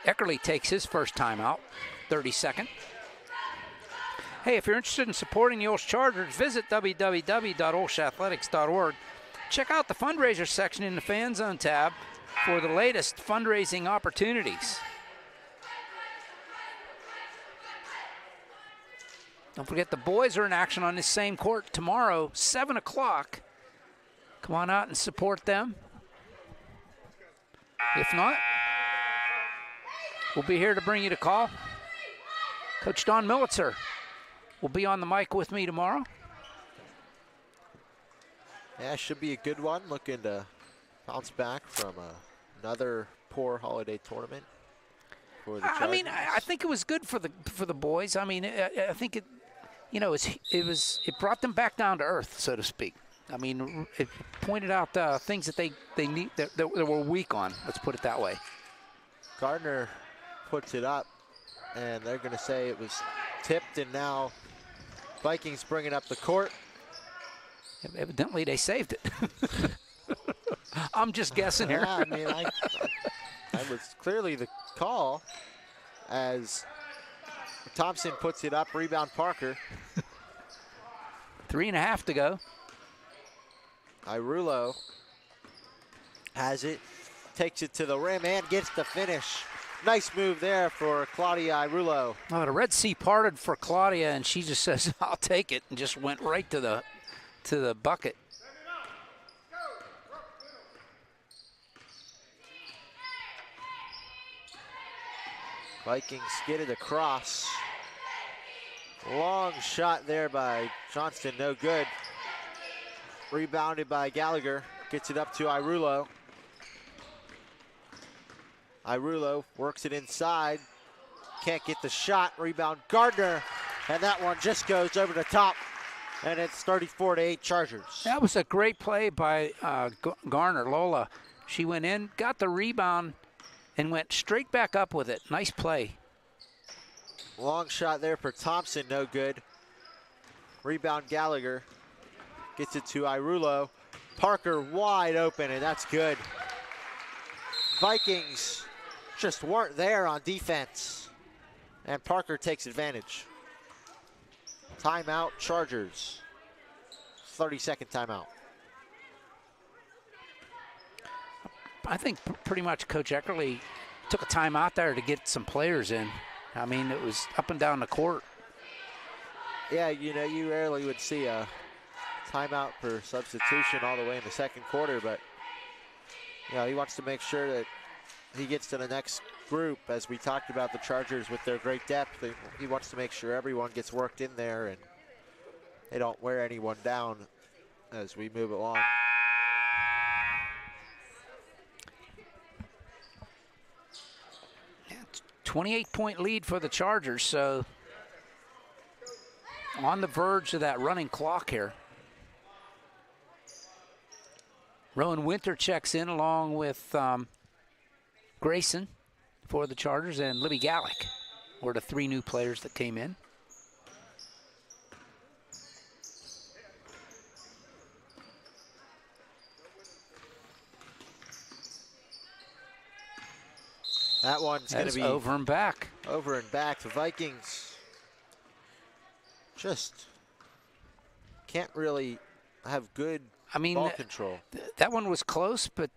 B: Eckerly takes his first timeout, 32nd. Hey, if you're interested in supporting the OLSH Chargers, visit www.olshathletics.org. Check out the fundraiser section in the Fan Zone tab for the latest fundraising opportunities. Don't forget the boys are in action on this same court tomorrow, 7 o'clock. Come on out and support them. If not, we'll be here to bring you the call. Coach Don Militzer will be on the mic with me tomorrow.
A: Yeah, should be a good one. Looking to bounce back from another poor holiday tournament for the Chargers.
B: I mean, I think it was good for the boys. I mean, I think it, you know, it brought them back down to earth, so to speak. I mean, it pointed out things that they need that were weak on. Let's put it that way.
A: Gardner puts it up, and they're going to say it was tipped, and now Vikings bringing up the court.
B: Evidently, they saved it. I'm just guessing here.
A: Yeah, I mean, that was clearly the call as Thompson puts it up. Rebound Parker.
B: 3.5 to go.
A: Irulo has it, takes it to the rim, and gets the finish. Nice move there for Claudia Irulo.
B: Oh, the Red Sea parted for Claudia, and she just says, "I'll take it," and just went right to the bucket.
A: Vikings get it across. Long shot there by Johnston, no good. Rebounded by Gallagher, gets it up to Irulo. Irulo works it inside, can't get the shot, rebound Gardner, and that one just goes over the top, and it's 34-8 Chargers.
B: That was a great play by Garner, Lola. She went in, got the rebound, and went straight back up with it. Nice play.
A: Long shot there for Thompson, no good. Rebound Gallagher. Gets it to Irulo. Parker wide open, and that's good. Vikings just weren't there on defense, and Parker takes advantage. Timeout, Chargers. 30-second timeout.
B: I think pretty much Coach Eckerly took a timeout there to get some players in. I mean, it was up and down the court.
A: Yeah, you know, you rarely would see a timeout for substitution all the way in the second quarter, but you know, he wants to make sure that he gets to the next group. As we talked about the Chargers with their great depth, he wants to make sure everyone gets worked in there and they don't wear anyone down as we move along.
B: Yeah, 28-point lead for the Chargers, so on the verge of that running clock here. Rowan Winter checks in along with Grayson for the Chargers, and Libby Gallick were the 3 new players that came in.
A: That one's going to be
B: over and back.
A: Over and back. The Vikings just can't really have good ball control.
B: That one was close, but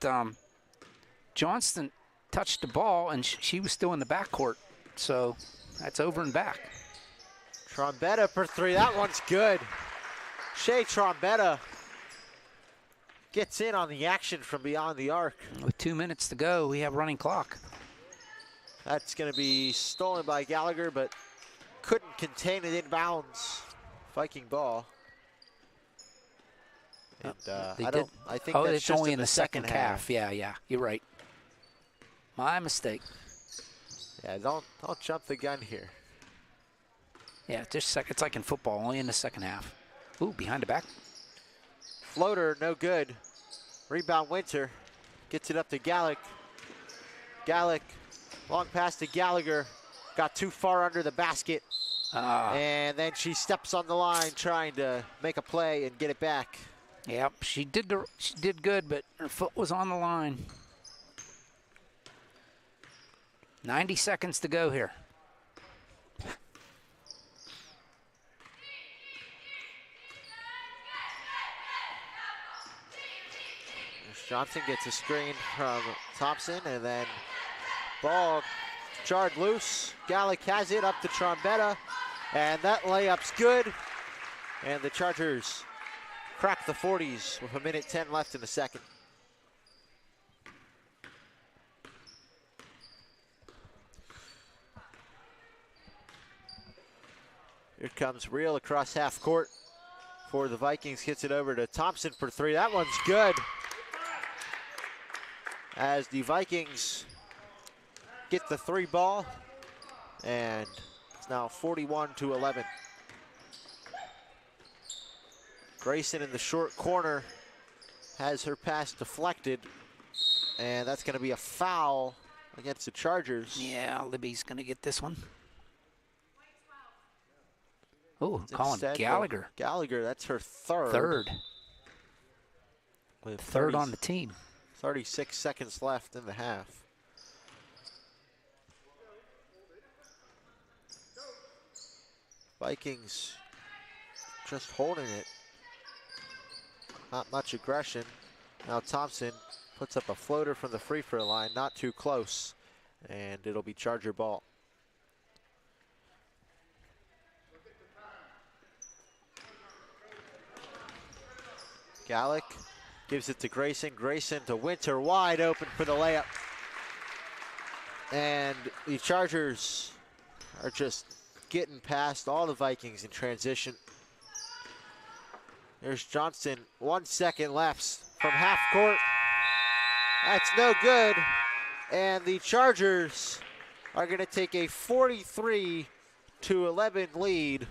B: Johnston touched the ball, and she was still in the backcourt. So that's over and back.
A: Trombetta for 3. That one's good. Shea Trombetta gets in on the action from beyond the arc.
B: With 2 minutes to go, we have running clock.
A: That's going to be stolen by Gallagher, but couldn't contain it inbounds. Viking ball. And I think that's
B: it's
A: just
B: only in the second half. Yeah, you're right. My mistake.
A: Yeah, don't jump the gun here.
B: Yeah, just it's like in football, only in the second half. Ooh, behind the back.
A: Floater, no good. Rebound Winter. Gets it up to Gallick. Gallick, long pass to Gallagher. Got too far under the basket. And then she steps on the line trying to make a play and get it back.
B: Yep, she did good, but her foot was on the line. 90 seconds to go here.
A: Johnson gets a screen from Thompson, and then ball jarred loose. Gallic has it up to Trombetta, and that layup's good. And the Chargers crack the 40s with 1:10 left in the second. Here comes Reel across half court for the Vikings. Hits it over to Thompson for three. That one's good. As the Vikings get the three ball, and it's now 41-11. Grayson in the short corner has her pass deflected, and that's going to be a foul against the Chargers.
B: Yeah, Libby's going to get this one. Oh, Colin Gallagher.
A: Gallagher, that's her third. With
B: Third on the team.
A: 36 seconds left in the half. Vikings just holding it. Not much aggression. Now Thompson puts up a floater from the free throw line, not too close, and it'll be Charger ball. Gallic gives it to Grayson. Grayson to Winter, wide open for the layup. And the Chargers are just getting past all the Vikings in transition. There's Johnson, 1 second left from half court. That's no good. And the Chargers are going to take a 43-11 lead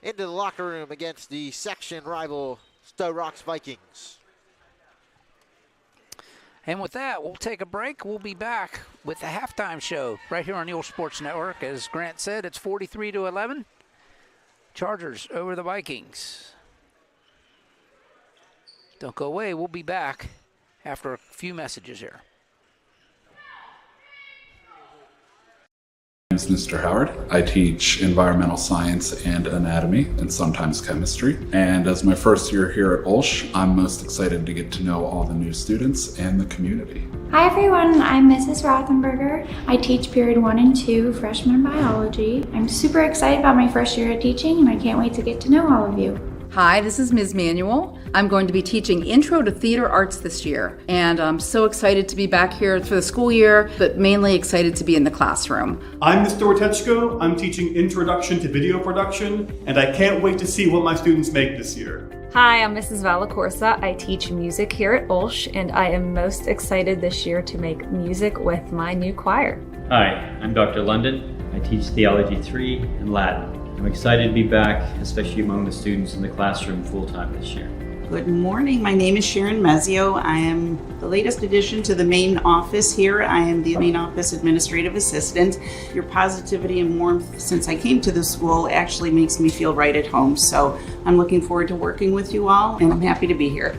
A: into the locker room against the section rival Sto-Rox Vikings.
B: And with that, we'll take a break. We'll be back with the halftime show right here on the OLSH Sports Network. As Grant said, it's 43-11. Chargers over the Vikings. Don't go away. We'll be back after a few messages here.
J: My name is Mr. Howard. I teach environmental science and anatomy and sometimes chemistry. And as my first year here at OLSH, I'm most excited to get to know all the new students and the community.
K: Hi everyone, I'm Mrs. Rothenberger. I teach period 1 and 2 freshman biology. I'm super excited about my first year of teaching and I can't wait to get to know all of you.
L: Hi, this is Ms. Manuel. I'm going to be teaching Intro to Theater Arts this year, and I'm so excited to be back here for the school year, but mainly excited to be in the classroom.
I: I'm Mr. Ortechko. I'm teaching Introduction to Video Production, and I can't wait to see what my students make this year.
M: Hi, I'm Mrs. Valacorsa. I teach music here at OLSH, and I am most excited this year to make music with my new choir.
N: Hi, I'm Dr. London. I teach Theology 3 and Latin. I'm excited to be back, especially among the students in the classroom full-time this year.
O: Good morning. My name is Sharon Mezzio. I am the latest addition to the main office here. I am the main office administrative assistant. Your positivity and warmth since I came to the school actually makes me feel right at home. So I'm looking forward to working with you all, and I'm happy to be here.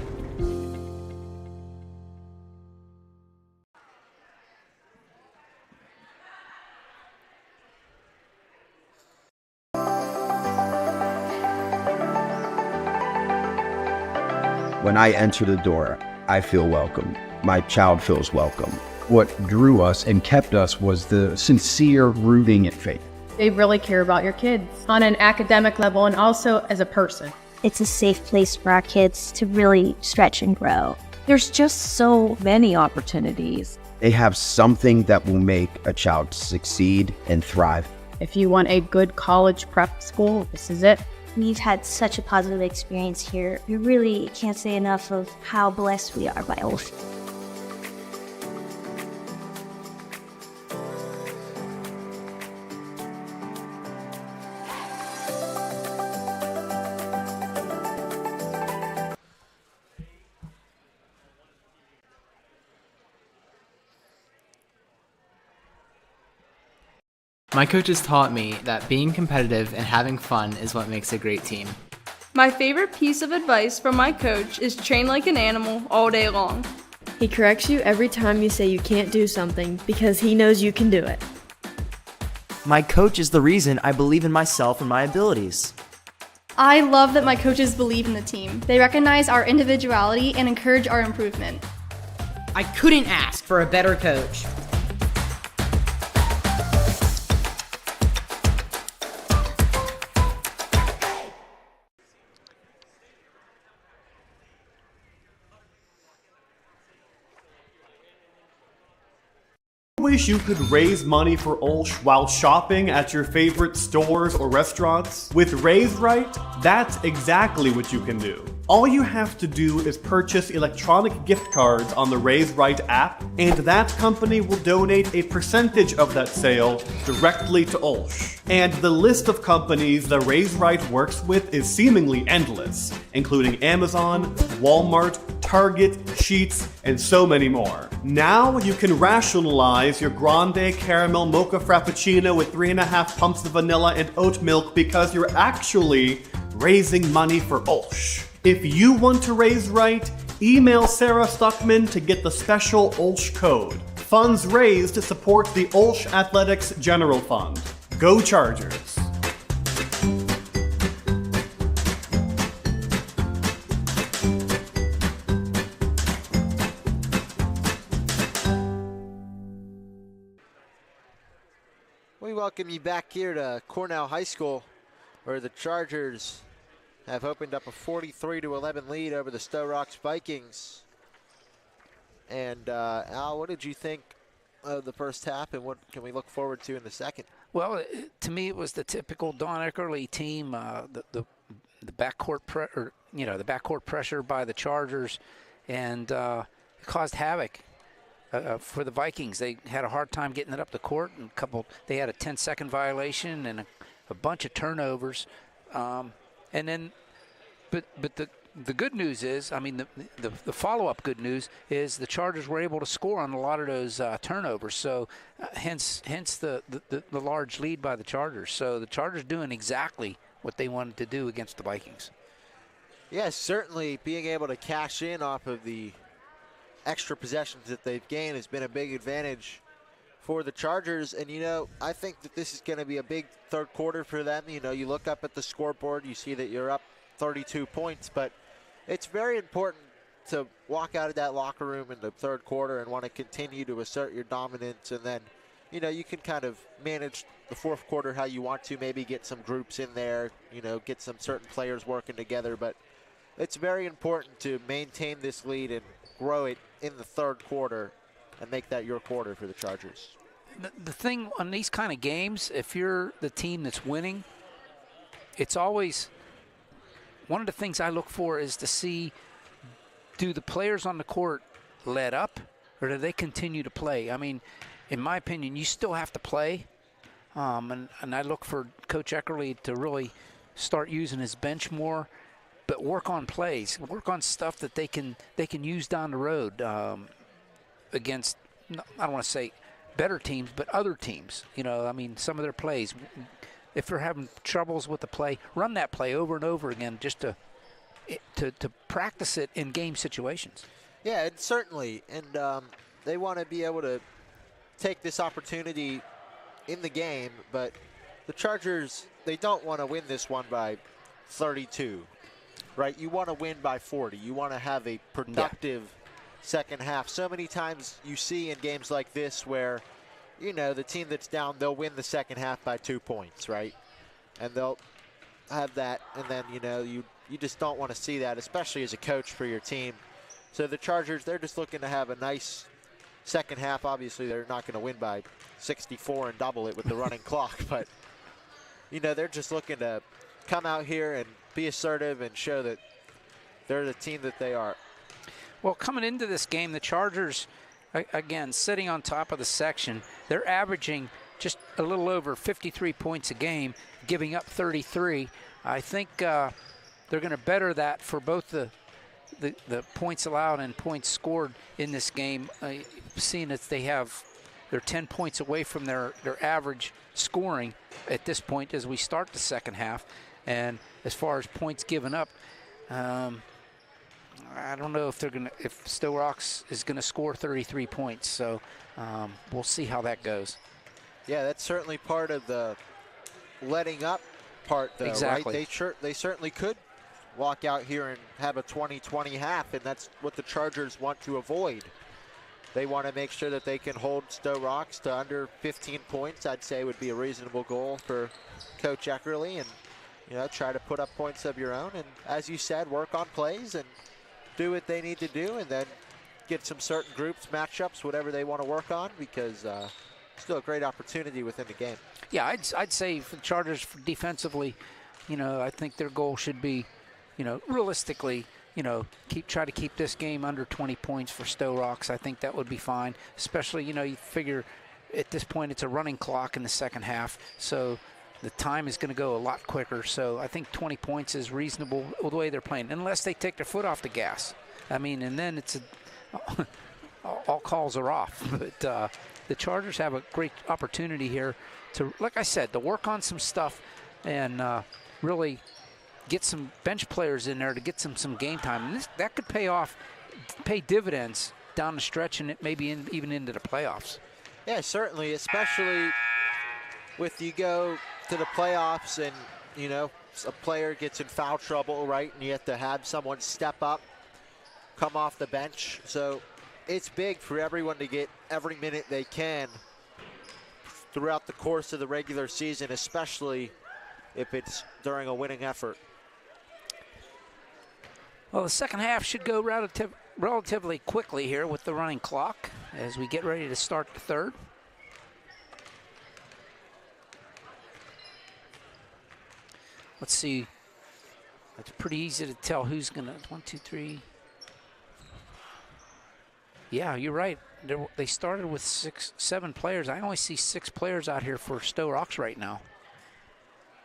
P: When I enter the door, I feel welcome. My child feels welcome. What drew us and kept us was the sincere rooting in faith.
Q: They really care about your kids on an academic level and also as a person.
R: It's a safe place for our kids to really stretch and grow. There's just so many opportunities.
P: They have something that will make a child succeed and thrive.
Q: If you want a good college prep school, this is it.
R: We've had such a positive experience here. We really can't say enough of how blessed we are by OLSH.
C: My coaches taught me that being competitive and having fun is what makes a great team.
D: My favorite piece of advice from my coach is train like an animal all day long.
E: He corrects you every time you say you can't do something because he knows you can do it.
F: My coach is the reason I believe in myself and my abilities.
G: I love that my coaches believe in the team. They recognize our individuality and encourage our improvement.
H: I couldn't ask for a better coach.
I: Wish you could raise money for OLSH while shopping at your favorite stores or restaurants? With Raise Right, that's exactly what you can do. All you have to do is purchase electronic gift cards on the Raise Right app, and that company will donate a percentage of that sale directly to OLSH. And the list of companies that Raise Right works with is seemingly endless, including Amazon, Walmart, Target, Sheetz, and so many more. Now you can rationalize your grande caramel mocha frappuccino with 3.5 pumps of vanilla and oat milk because you're actually raising money for OLSH. If you want to raise right, email Sarah Stuckman to get the special OLSH code. Funds raised to support the OLSH Athletics General Fund. Go Chargers!
A: We welcome you back here to Cornell High School, where the Chargers have opened up a 43-11 lead over the Sto-Rox Vikings. And Al, what did you think of the first half, and what can we look forward to in the second?
B: Well, to me, it was the typical Don Eckerly team. The backcourt the backcourt pressure by the Chargers, and it caused havoc for the Vikings. They had a hard time getting it up the court, and they had a 10-second violation and a bunch of turnovers. And then, but the good news is, I mean, the follow-up good news is the Chargers were able to score on a lot of those turnovers. So, hence the large lead by the Chargers. So the Chargers doing exactly what they wanted to do against the Vikings.
A: Yes, certainly being able to cash in off of the extra possessions that they've gained has been a big advantage for the Chargers. And, you know, I think that this is going to be a big third quarter for them. You know, you look up at the scoreboard, you see that you're up 32 points, but it's very important to walk out of that locker room in the third quarter and want to continue to assert your dominance. And then, you know, you can kind of manage the fourth quarter how you want to, maybe get some groups in there, you know, get some certain players working together. But it's very important to maintain this lead and grow it in the third quarter and make that your quarter for the Chargers.
B: The thing on these kind of games, if you're the team that's winning, it's always one of the things I look for is to see, do the players on the court let up or do they continue to play? I mean, in my opinion, you still have to play. And I look for Coach Eckerly to really start using his bench more, but work on plays, work on stuff that they can use down the road against, I don't want to say better teams, but other teams. You know, I mean, some of their plays, if they're having troubles with the play, run that play over and over again just to practice it in game situations.
A: Yeah, and certainly. And they want to be able to take this opportunity in the game, but the Chargers, they don't want to win this one by 32, right? You want to win by 40. You want to have a productive second half. So many times you see in games like this where, you know, the team that's down, they'll win the second half by 2 points, right? And they'll have that, and then, you know, you just don't want to see that, especially as a coach for your team. So the Chargers, they're just looking to have a nice second half. Obviously, they're not going to win by 64 and double it with the running clock, but, you know, they're just looking to come out here and be assertive and show that they're the team that they are.
B: Well, coming into this game, the Chargers, again, sitting on top of the section, they're averaging just a little over 53 points a game, giving up 33. I think they're going to better that for both the points allowed and points scored in this game, seeing that they're 10 points away from their average scoring at this point as we start the second half. And as far as points given up, I don't know if Sto-Rox is gonna score 33 points. So we'll see how that goes.
A: Yeah, that's certainly part of the letting up part, though,
B: Exactly.
A: right? They certainly could walk out here and have a 20-20 half, and that's what the Chargers want to avoid. They want to make sure that they can hold Sto-Rox to under 15 points. I'd say would be a reasonable goal for Coach Eckerly, and try to put up points of your own, and as you said, work on plays and do what they need to do, and then get some certain groups, matchups, whatever they want to work on, because still a great opportunity within the game.
B: Yeah, I'd say for the Chargers defensively, I think their goal should be, realistically, try to keep this game under 20 points for Sto-Rox. I think that would be fine, especially, you figure at this point it's a running clock in the second half, so the time is going to go a lot quicker. So I think 20 points is reasonable the way they're playing, unless they take their foot off the gas. I mean, and then it's all calls are off. But the Chargers have a great opportunity here to, like I said, to work on some stuff and really get some bench players in there to get some game time. And that could pay dividends down the stretch, and it maybe even into the playoffs.
A: Yeah, certainly, especially with you go to the playoffs and, a player gets in foul trouble, right, and you have to have someone step up, come off the bench. So it's big for everyone to get every minute they can throughout the course of the regular season, especially if it's during a winning effort.
B: Well, the second half should go relatively quickly here with the running clock as we get ready to start the third. Let's see. It's pretty easy to tell who's going to, 1, 2, 3. Yeah, you're right. They started with 7 players. I only see 6 players out here for Sto-Rox right now.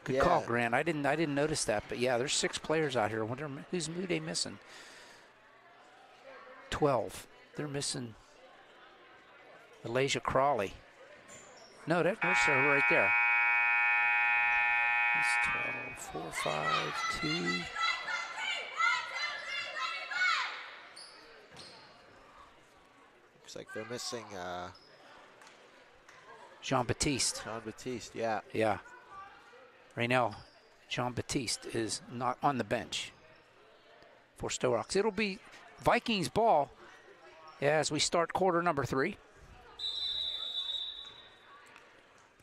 B: Good call, Grant. I didn't notice that, but yeah, there's 6 players out here. I wonder who they missing. 12. They're missing Elijah Crawley. No, there's her right there. That's 12, 4, 5, 2.
A: Looks like they're missing
B: Jean-Baptiste.
A: Jean-Baptiste, yeah.
B: Yeah. Right now, Jean-Baptiste is not on the bench for Sto-Rox. It'll be Vikings ball as we start quarter number 3.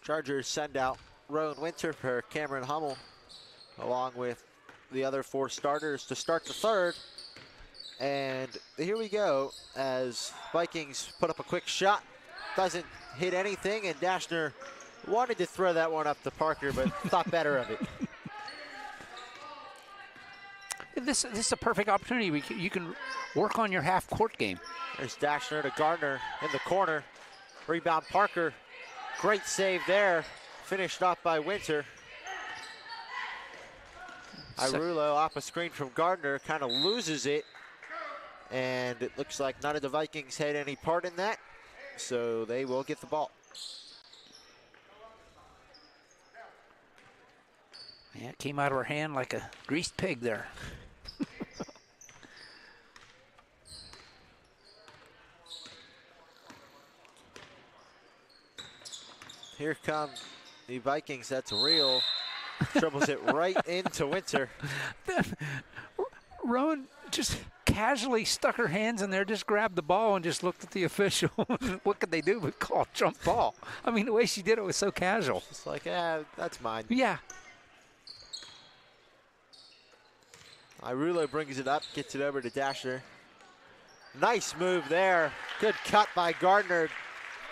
A: Chargers send out Rowan Winter for Cameron Hummel, along with the other 4 starters to start the third. And here we go as Vikings put up a quick shot. Doesn't hit anything, and Dashner wanted to throw that one up to Parker, but thought better of it.
B: This is a perfect opportunity. You can work on your half-court game.
A: There's Dashner to Gardner in the corner. Rebound Parker. Great save there. Finished off by Winter. Irulo off a screen from Gardner, kind of loses it. And it looks like none of the Vikings had any part in that, so they will get the ball.
B: Yeah, it came out of her hand like a greased pig there.
A: Here come the Vikings. That's real. Dribbles it right into Winter.
B: Rowan just casually stuck her hands in there, just grabbed the ball and just looked at the official. What could they do but call jump ball? I mean, the way she did it was so casual.
A: It's like, that's mine.
B: Yeah.
A: Irulo brings it up, gets it over to Dashner. Nice move there. Good cut by Gardner.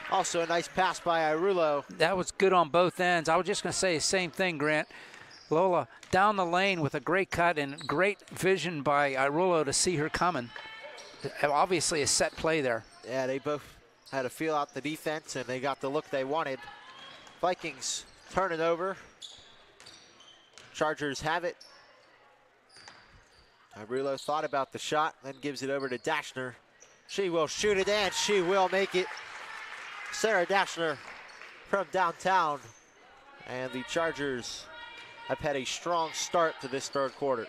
A: Also a nice pass by Irulo.
B: That was good on both ends. I was just going to say the same thing, Grant. Lola down the lane with a great cut and great vision by Irulo to see her coming. Obviously a set play there.
A: Yeah, they both had to feel out the defense, and they got the look they wanted. Vikings turn it over. Chargers have it. Irulo thought about the shot, then gives it over to Dashner. She will shoot it, and she will make it. Sarah Dashner from downtown. And the Chargers have had a strong start to this third quarter.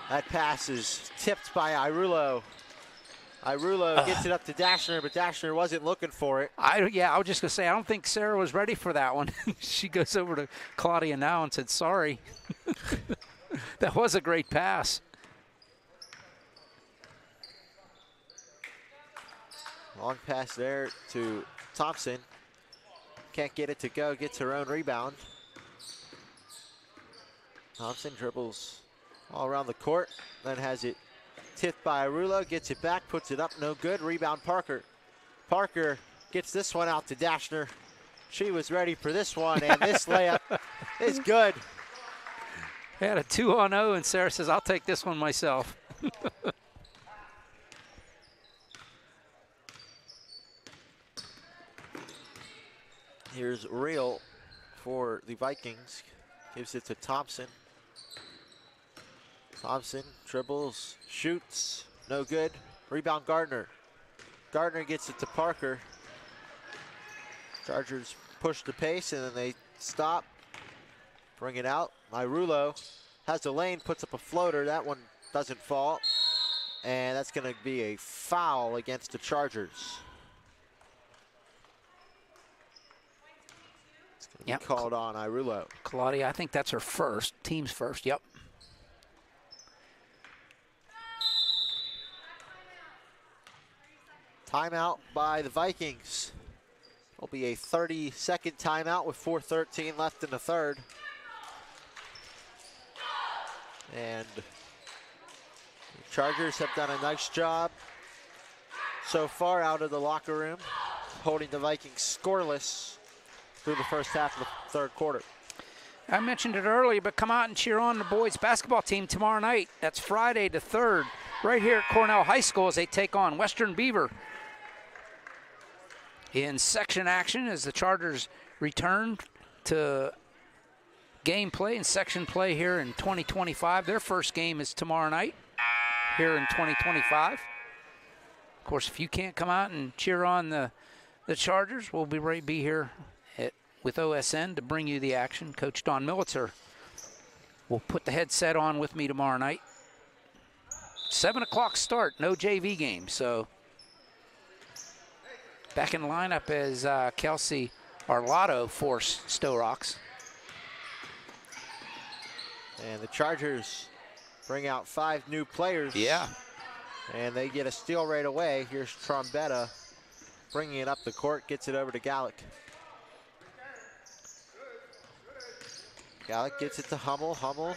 A: That pass is tipped by Irulo. Irulo gets it up to Dashner, but Dashner wasn't looking for it.
B: I was just going to say, I don't think Sarah was ready for that one. She goes over to Claudia now and said, sorry. That was a great pass.
A: Long pass there to Thompson. Can't get it to go, gets her own rebound. Thompson dribbles all around the court, then has it tipped by Irulo, gets it back, puts it up, no good. Rebound Parker. Parker gets this one out to Dashner. She was ready for this one, and this layup is good.
B: They had a 2-on-0, and Sarah says, I'll take this one myself.
A: Here's Real for the Vikings. Gives it to Thompson. Thompson dribbles, shoots, no good. Rebound Gardner. Gardner gets it to Parker. Chargers push the pace and then they stop. Bring it out. Irulo has the lane, puts up a floater. That one doesn't fall. And that's going to be a foul against the Chargers. It's going to be called on Irulo.
B: Claudia, I think that's her first, team's first, yep.
A: Timeout by the Vikings. It'll be a 30-second timeout with 4:13 left in the third. And the Chargers have done a nice job so far out of the locker room, holding the Vikings scoreless through the first half of the third quarter.
B: I mentioned it earlier, but come out and cheer on the boys basketball team tomorrow night. That's Friday the 3rd, right here at Cornell High School as they take on Western Beaver. In section action as the Chargers return to game play and section play here in 2025. Their first game is tomorrow night here in 2025. Of course, if you can't come out and cheer on the Chargers, we'll be here with OSN to bring you the action. Coach Don Militzer will put the headset on with me tomorrow night. 7 o'clock start, no JV game, so back in the lineup as Kelsey Arlotto for Sto-Rox.
A: And the Chargers bring out 5 new players.
B: Yeah.
A: And they get a steal right away. Here's Trombetta bringing it up the court, gets it over to Gallick. Gallick gets it to Hummel. Hummel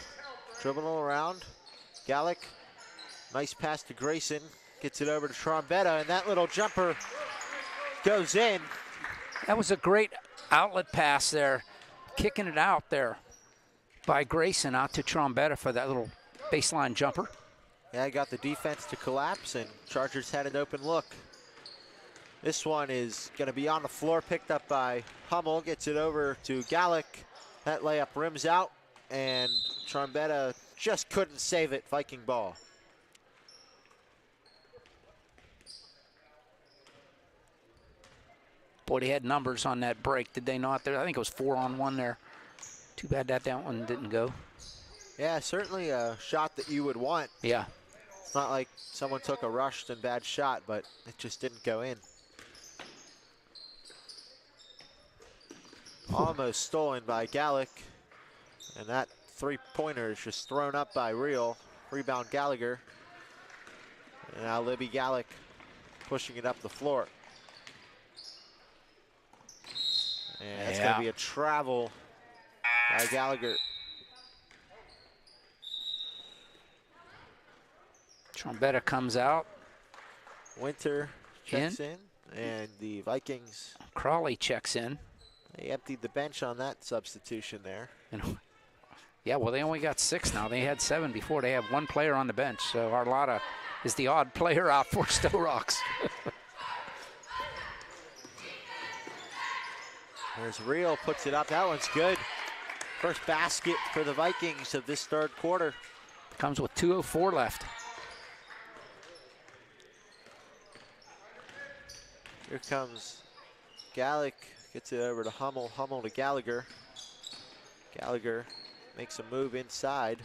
A: dribbling around. Gallick, nice pass to Grayson. Gets it over to Trombetta, and that little jumper goes in.
B: That was a great outlet pass there, kicking it out there by Grayson out to Trombetta for that little baseline jumper.
A: Yeah, I got the defense to collapse, and Chargers had an open look. This one is going to be on the floor, picked up by Hummel. Gets it over to Gallick. That layup rims out, and Trombetta just couldn't save it. Viking ball.
B: Boy, they had numbers on that break, did they not? I think it was 4-on-1 there. Too bad that one didn't go.
A: Yeah, certainly a shot that you would want.
B: Yeah.
A: It's not like someone took a rushed and bad shot, but it just didn't go in. Almost stolen by Gallick. And that three-pointer is just thrown up by Real. Rebound Gallagher. And now Libby Gallick pushing it up the floor. And that's going to be a travel by Gallagher.
B: Trombetta comes out.
A: Winter checks in, and the Vikings.
B: Crawley checks in.
A: They emptied the bench on that substitution there.
B: Yeah, well, they only got 6 now. They had 7 before. They have 1 player on the bench, so Arlotta is the odd player out for Sto-Rox.
A: There's Real, puts it up. That one's good. First basket for the Vikings of this third quarter.
B: Comes with 2:04 left.
A: Here comes Gallick, gets it over to Hummel. Hummel to Gallagher. Gallagher makes a move inside.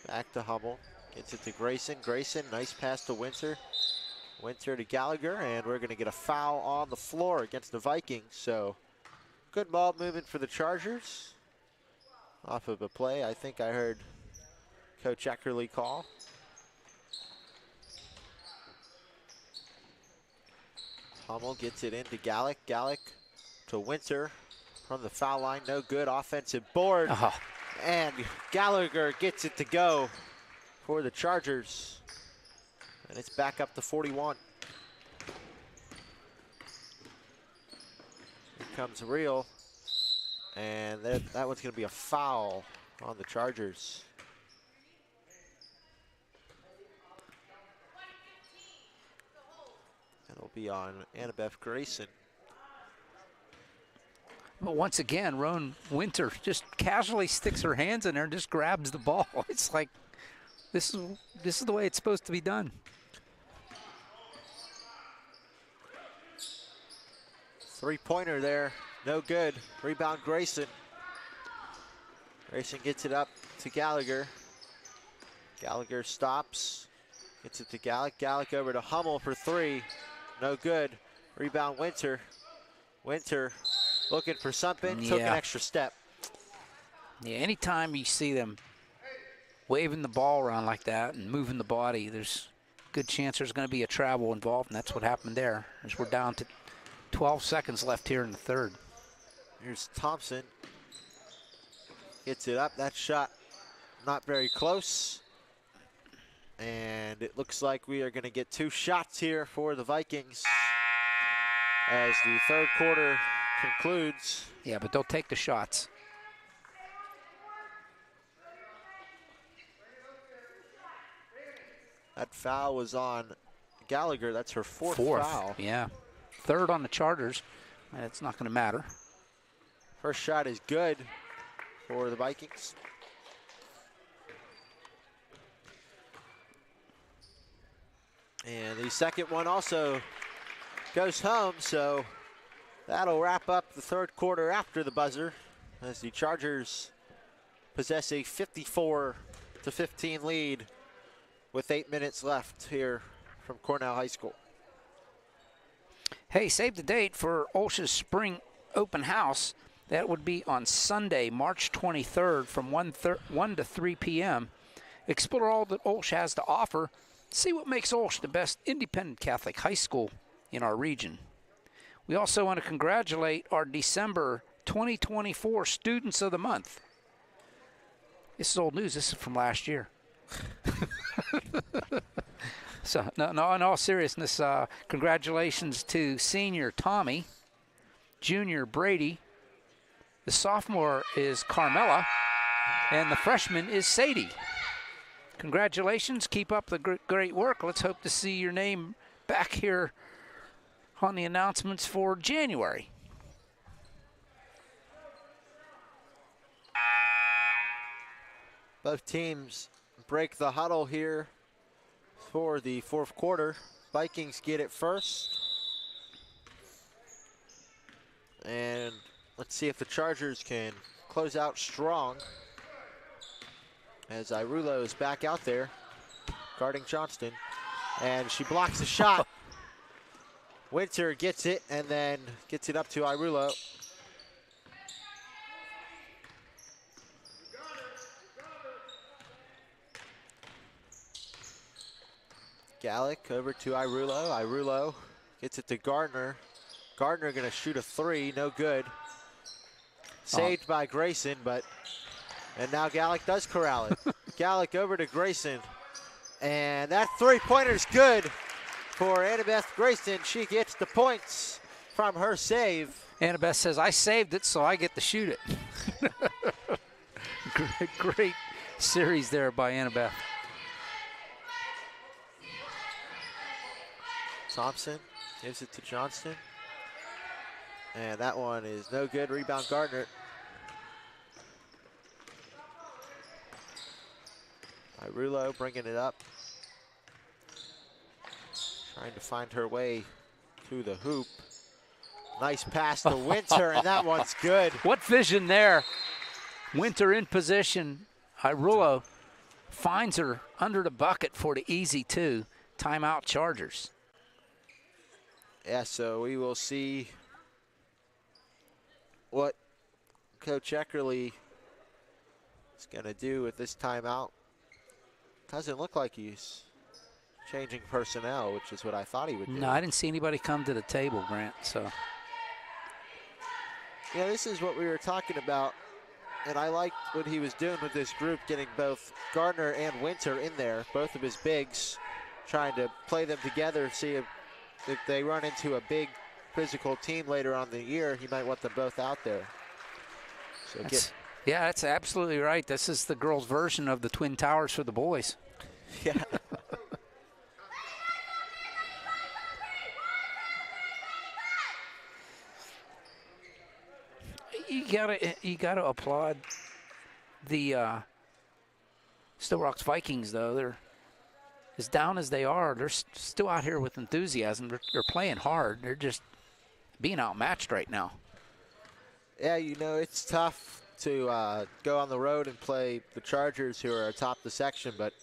A: Back to Hummel. Gets it to Grayson. Grayson, nice pass to Winter. Winter to Gallagher, and we're going to get a foul on the floor against the Vikings. So good ball movement for the Chargers. Off of a play I think I heard Coach Eckerly call. Hummel gets it into Gallick. Gallick to Winter from the foul line. No good. Offensive board. And Gallagher gets it to go for the Chargers. And it's back up to 41. Here comes Real. And that one's going to be a foul on the Chargers. It'll be on Annabeth Grayson.
B: But once again, Roan Winter just casually sticks her hands in there and just grabs the ball. It's like, this is the way it's supposed to be done.
A: Three-pointer there, no good. Rebound Grayson. Grayson gets it up to Gallagher. Gallagher stops, gets it to Gallick. Gallick over to Hummel for three, no good. Rebound Winter. Winter looking for something, took an extra step.
B: Yeah, anytime you see them waving the ball around like that and moving the body, there's a good chance there's going to be a travel involved, and that's what happened there, as we're down to 12 seconds left here in the third.
A: Here's Thompson. Gets it up. That shot not very close. And it looks like we are going to get two shots here for the Vikings as the third quarter concludes.
B: Yeah, but they'll take the shots.
A: That foul was on Gallagher. That's her fourth foul.
B: Yeah. Third on the Chargers. It's not going to matter.
A: First shot is good for the Vikings. And the second one also goes home, so that'll wrap up the third quarter after the buzzer as the Chargers possess a 54-15 lead with 8 minutes left here from Cornell High School.
B: Hey, save the date for OLSH's spring open house. That would be on Sunday, March 23rd from 1 to 3 p.m. Explore all that OLSH has to offer. See what makes OLSH the best independent Catholic high school in our region. We also want to congratulate our December 2024 Students of the Month. This is old news. This is from last year. So, no, in all seriousness, congratulations to senior Tommy, junior Brady, the sophomore is Carmela, and the freshman is Sadie. Congratulations. Keep up the great work. Let's hope to see your name back here on the announcements for January.
A: Both teams break the huddle here for the fourth quarter. Vikings get it first. And let's see if the Chargers can close out strong as Irulo is back out there guarding Johnston. And she blocks the shot. Winter gets it and then gets it up to Irulo. Gallick over to Irulo. Irulo gets it to Gardner. Gardner gonna shoot a three, no good. Saved by Grayson, and now Gallick does corral it. Gallick over to Grayson. And that three-pointer is good for Annabeth Grayson. She gets the points from her save.
B: Annabeth says, I saved it, so I get to shoot it. Great series there by Annabeth.
A: Thompson gives it to Johnston. And that one is no good. Rebound Gardner. Irulo bringing it up. Trying to find her way to the hoop. Nice pass to Winter, and that one's good.
B: What vision there. Winter in position. Irulo finds her under the bucket for the easy two. Timeout Chargers.
A: Yeah, so we will see what Coach Eckerly is going to do with this timeout. Doesn't look like he's changing personnel, which is what I thought he would do.
B: No, I didn't see anybody come to the table, Grant. So,
A: yeah, this is what we were talking about, and I liked what he was doing with this group, getting both Gardner and Winter in there, both of his bigs, trying to play them together, see if they run into a big physical team later on in the year, he might want them both out there. So
B: yeah, that's absolutely right. This is the girls' version of the Twin Towers for the boys.
A: Yeah.
B: You gotta applaud the Sto-Rox Vikings, though. They're as down as they are. They're still out here with enthusiasm. They're playing hard. They're just being outmatched right now.
A: Yeah, you know, it's tough to go on the road and play the Chargers, who are atop the section, but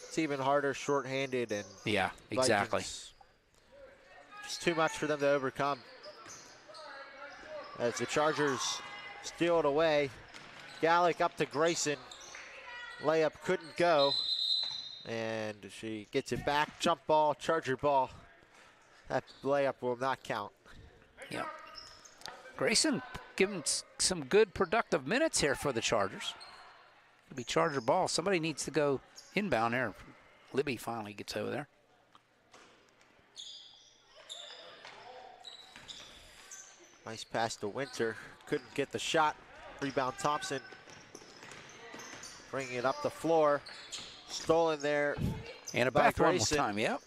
A: it's even harder shorthanded. And
B: yeah, exactly.
A: Vikings, just too much for them to overcome. As the Chargers steal it away, Gallick up to Grayson. Layup couldn't go, and she gets it back. Jump ball, Charger ball. That layup will not count.
B: Yep. Grayson giving some good productive minutes here for the Chargers. It'll be Charger ball. Somebody needs to go inbound there. Libby finally gets over there.
A: Nice pass to Winter. Couldn't get the shot. Rebound Thompson. Bringing it up the floor. Stolen there.
B: And a back one more time, yep.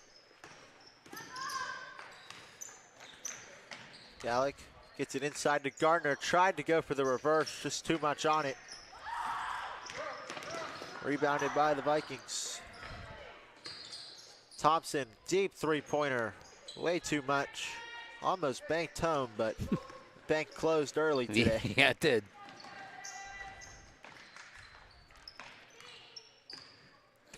A: Gallick gets it inside to Gardner. Tried to go for the reverse. Just too much on it. Rebounded by the Vikings. Thompson, deep three-pointer. Way too much. Almost banked home, but bank closed early today.
B: Yeah, it did.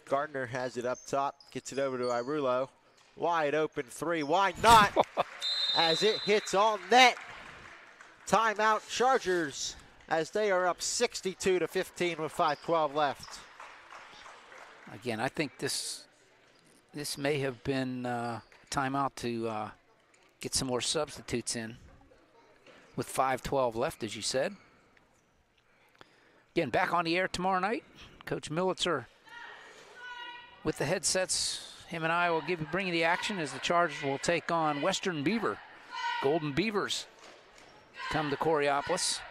A: Gardner has it up top, gets it over to Irulo. Wide open three, why not? As it hits on net. Timeout Chargers as they are up 62-15 with 5:12 left.
B: Again, I think this may have been timeout to get some more substitutes in with 5:12 left, as you said. Again, back on the air tomorrow night. Coach Millitzer with the headsets. Him and I will bring you the action as the Chargers will take on Western Beaver. Golden Beavers come to Coriopolis.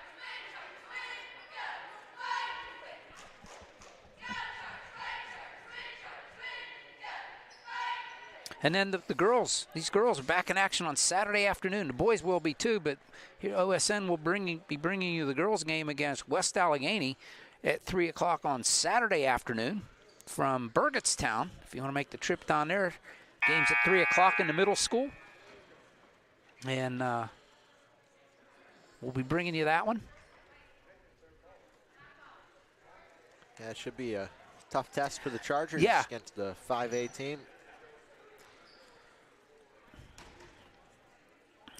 B: And then the girls, these girls are back in action on Saturday afternoon. The boys will be too, but here OSN will be bringing you the girls game against West Allegheny at 3 o'clock on Saturday afternoon from Burgettstown. If you want to make the trip down there, game's at 3 o'clock in the middle school. And we'll be bringing you that one.
A: Yeah, it should be a tough test for the Chargers against the 5A team.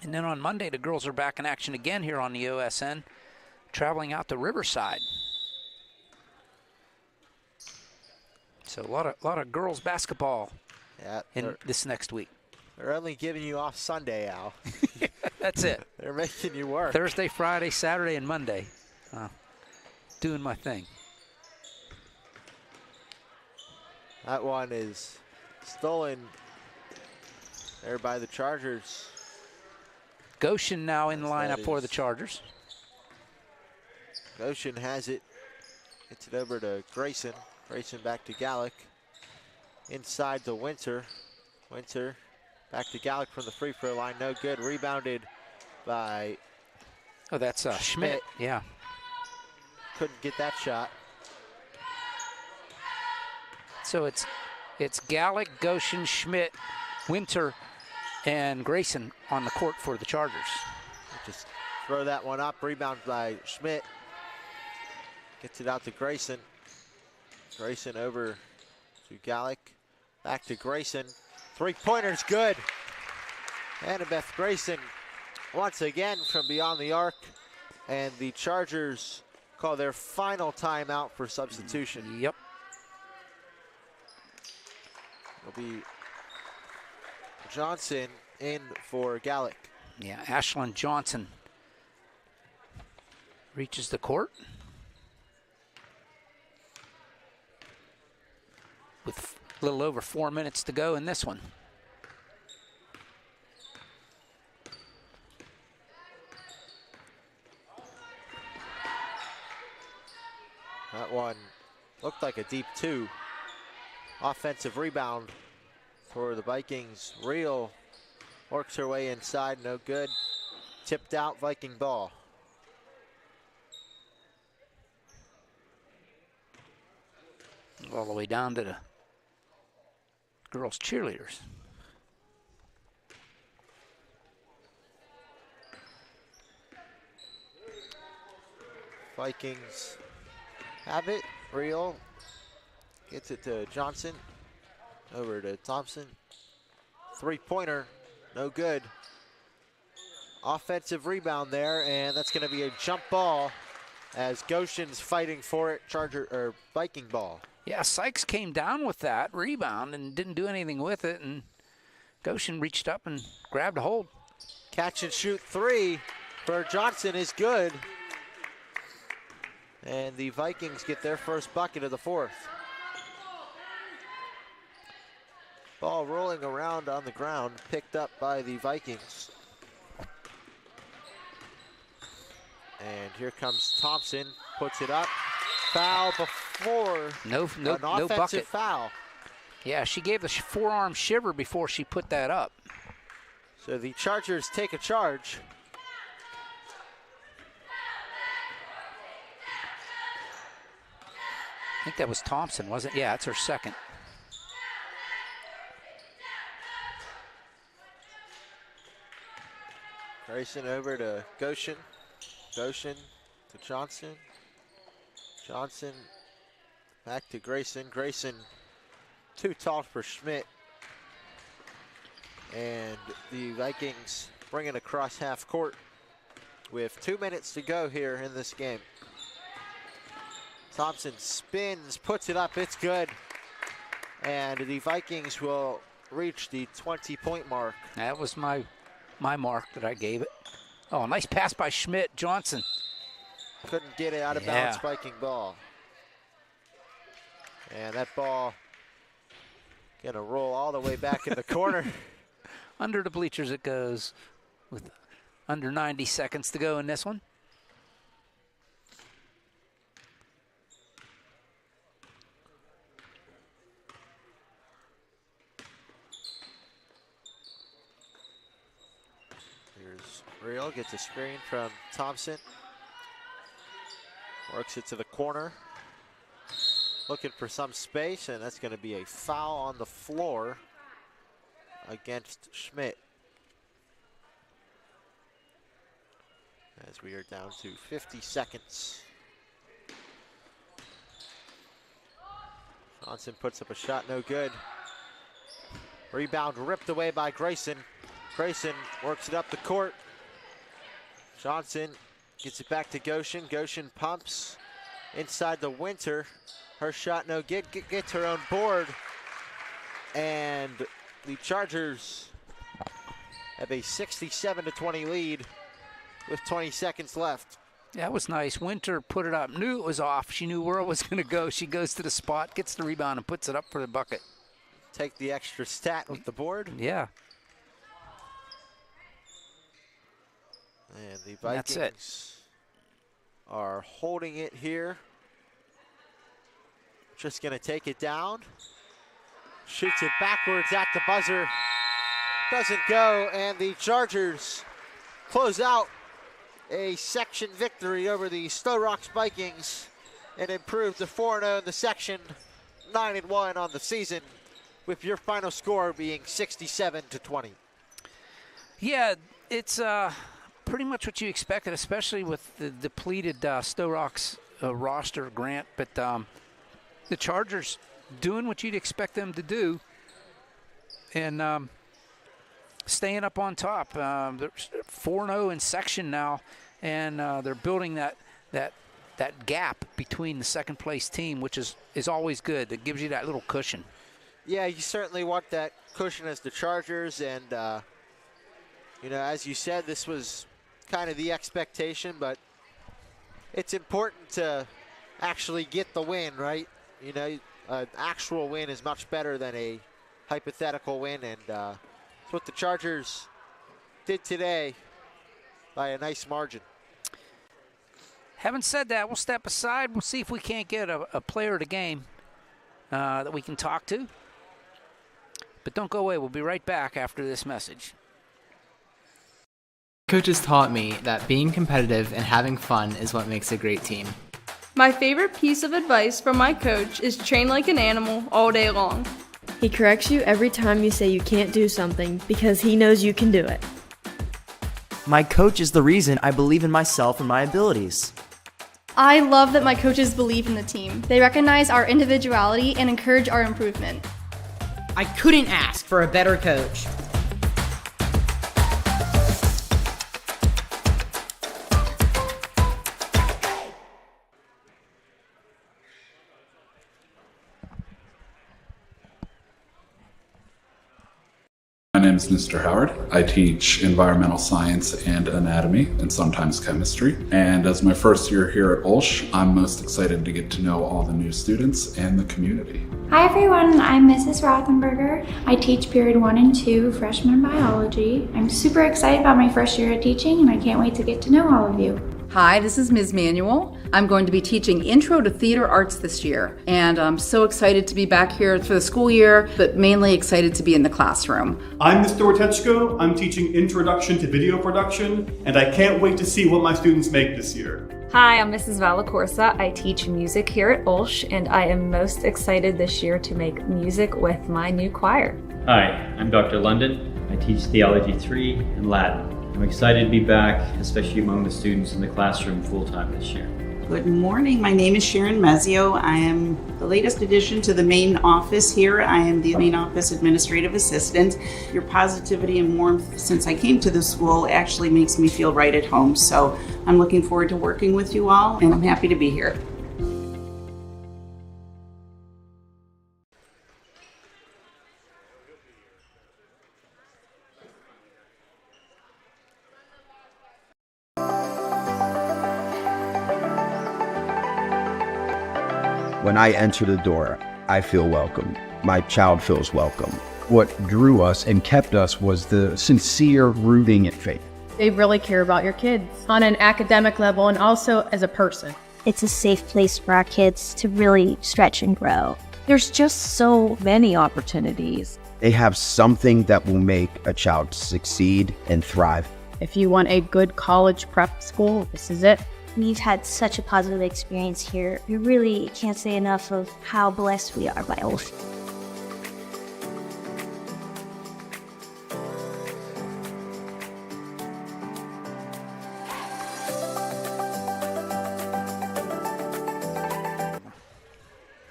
B: And then on Monday, the girls are back in action again here on the OSN, traveling out to Riverside. So a lot of girls basketball in this next week.
A: They're only giving you off Sunday, Al.
B: That's it.
A: They're making you work.
B: Thursday, Friday, Saturday, and Monday. Doing my thing.
A: That one is stolen there by the Chargers.
B: Goshen now in the lineup for the Chargers.
A: Goshen has it. Gets it over to Grayson. Grayson back to Gallick. Inside to Winter. Winter back to Gallick from the free throw line. No good. Rebounded by
B: that's Schmidt. Yeah.
A: Couldn't get that shot.
B: So it's Gallick, Goshen, Schmidt, Winter, and Grayson on the court for the Chargers.
A: Just throw that one up. Rebound by Schmidt. Gets it out to Grayson. Grayson over to Gallick. Back to Grayson. Three-pointer's good. Annabeth Grayson once again from beyond the arc. And the Chargers call their final timeout for substitution.
B: Yep.
A: It'll be Johnson in for Gallick.
B: Yeah, Ashlyn Johnson reaches the court with a little over 4 minutes to go in this one.
A: That one looked like a deep two. Offensive rebound for the Vikings. Real works her way inside, no good. Tipped out, Viking ball.
B: All the way down to the girls' cheerleaders.
A: Vikings have it. Real gets it to Johnson. Over to Thompson. Three-pointer, no good. Offensive rebound there, and that's going to be a jump ball as Goshen's fighting for it. Viking ball.
B: Yeah, Sykes came down with that rebound and didn't do anything with it, and Goshen reached up and grabbed a hold.
A: Catch and shoot three for Johnson is good. And the Vikings get their first bucket of the fourth. Ball rolling around on the ground, picked up by the Vikings. And here comes Thompson, puts it up. Foul before
B: no
A: an offensive
B: bucket.
A: Foul.
B: Yeah, she gave the forearm shiver before she put that up.
A: So the Chargers take a charge.
B: I think that was Thompson, wasn't it? Yeah, it's her second.
A: Grayson over to Goshen. Goshen to Johnson. Johnson back to Grayson. Grayson too tall for Schmidt. And the Vikings bring it across half court with 2 minutes to go here in this game. Thompson spins, puts it up, it's good. And the Vikings will reach the 20-point mark.
B: That was my mark that I gave it. Oh, nice pass by Schmidt. Johnson
A: couldn't get it out of bounds. Viking ball. And that ball gonna roll all the way back in the corner.
B: Under the bleachers it goes with under 90 seconds to go in this one.
A: Here's Real, gets a screen from Thompson. Works it to the corner. Looking for some space, and that's going to be a foul on the floor against Schmidt. As we are down to 50 seconds. Johnson puts up a shot, no good. Rebound ripped away by Grayson. Grayson works it up the court. Johnson gets it back to Goshen. Goshen pumps inside the Winter. Her shot no good, gets her own board. And the Chargers have a 67-20 lead with 20 seconds left.
B: That was nice. Winter put it up, knew it was off. She knew where it was going to go. She goes to the spot, gets the rebound, and puts it up for the bucket.
A: Take the extra stat with the board.
B: Yeah.
A: And the Vikings are holding it here. Just going to take it down. Shoots it backwards at the buzzer. Doesn't go, and the Chargers close out a section victory over the Sto-Rox Vikings and improve to 4-0 in the section, 9-1 on the season, with your final score being 67-20.
B: Yeah, it's pretty much what you expected, especially with the depleted Sto-Rox roster, Grant. But the Chargers doing what you'd expect them to do and staying up on top. They're 4-0 in section now, and they're building that gap between the second place team, which is always good. It gives you that little cushion.
A: Yeah, you certainly want that cushion as the Chargers, and as you said, this was kind of the expectation, but it's important to actually get the win, right? An actual win is much better than a hypothetical win, and that's what the Chargers did today by a nice margin.
B: Having said that, we'll step aside. We'll see if we can't get a player of the game that we can talk to. But don't go away. We'll be right back after this message.
C: Coaches taught me that being competitive and having fun is what makes a great team.
D: My favorite piece of advice from my coach is train like an animal all day long.
E: He corrects you every time you say you can't do something because he knows you can do it.
F: My coach is the reason I believe in myself and my abilities.
G: I love that my coaches believe in the team. They recognize our individuality and encourage our improvement.
H: I couldn't ask for a better coach.
J: My name is Mr. Howard. I teach environmental science and anatomy and sometimes chemistry. And as my first year here at OLSH, I'm most excited to get to know all the new students and the community.
K: Hi everyone, I'm Mrs. Rothenberger. I teach period 1 and 2 freshman biology. I'm super excited about my first year of teaching and I can't wait to get to know all of you.
L: Hi, this is Ms. Manuel. I'm going to be teaching Intro to Theater Arts this year, and I'm so excited to be back here for the school year, but mainly excited to be in the classroom.
I: I'm Mr. Witechko. I'm teaching Introduction to Video Production, and I can't wait to see what my students make this year.
M: Hi, I'm Mrs. Valacorsa. I teach music here at OLSH, and I am most excited this year to make music with my new choir.
N: Hi, I'm Dr. London. I teach Theology 3 and Latin. I'm excited to be back, especially among the students in the classroom full-time this year.
O: Good morning. My name is Sharon Mezio. I am the latest addition to the main office here. I am the main office administrative assistant. Your positivity and warmth since I came to the school actually makes me feel right at home. So I'm looking forward to working with you all, and I'm happy to be here.
P: When I enter the door, I feel welcome. My child feels welcome. What drew us and kept us was the sincere rooting and faith.
Q: They really care about your kids on an academic level and also as a person.
R: It's a safe place for our kids to really stretch and grow. There's just so many opportunities.
P: They have something that will make a child succeed and thrive.
Q: If you want a good college prep school, this is it.
R: We've had such a positive experience here. We really can't say enough of how blessed we are by OLSH.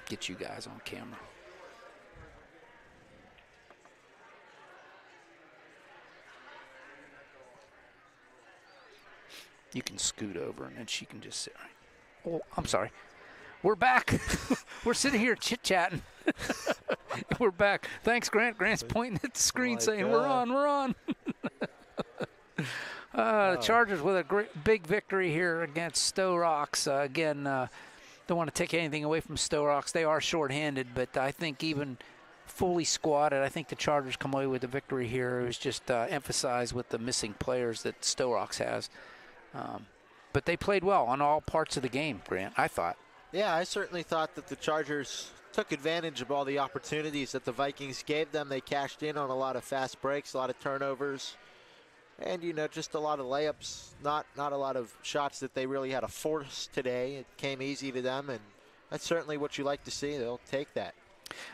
B: Get you guys on camera. You can scoot over and then she can just sit right. Oh, I'm sorry. We're back. We're sitting here chit-chatting. We're back. Thanks, Grant. Grant's pointing at the screen saying, we're on. The Chargers with a great big victory here against Sto-Rox. Again, don't want to take anything away from Sto-Rox. They are shorthanded, but I think even fully squatted, I think the Chargers come away with the victory here. It was just emphasized with the missing players that Sto-Rox has. But they played well on all parts of the game, Grant, I thought.
A: Yeah, I certainly thought that the Chargers took advantage of all the opportunities that the Vikings gave them. They cashed in on a lot of fast breaks, a lot of turnovers, and, just a lot of layups, not a lot of shots that they really had to force today. It came easy to them, and that's certainly what you like to see. They'll take that.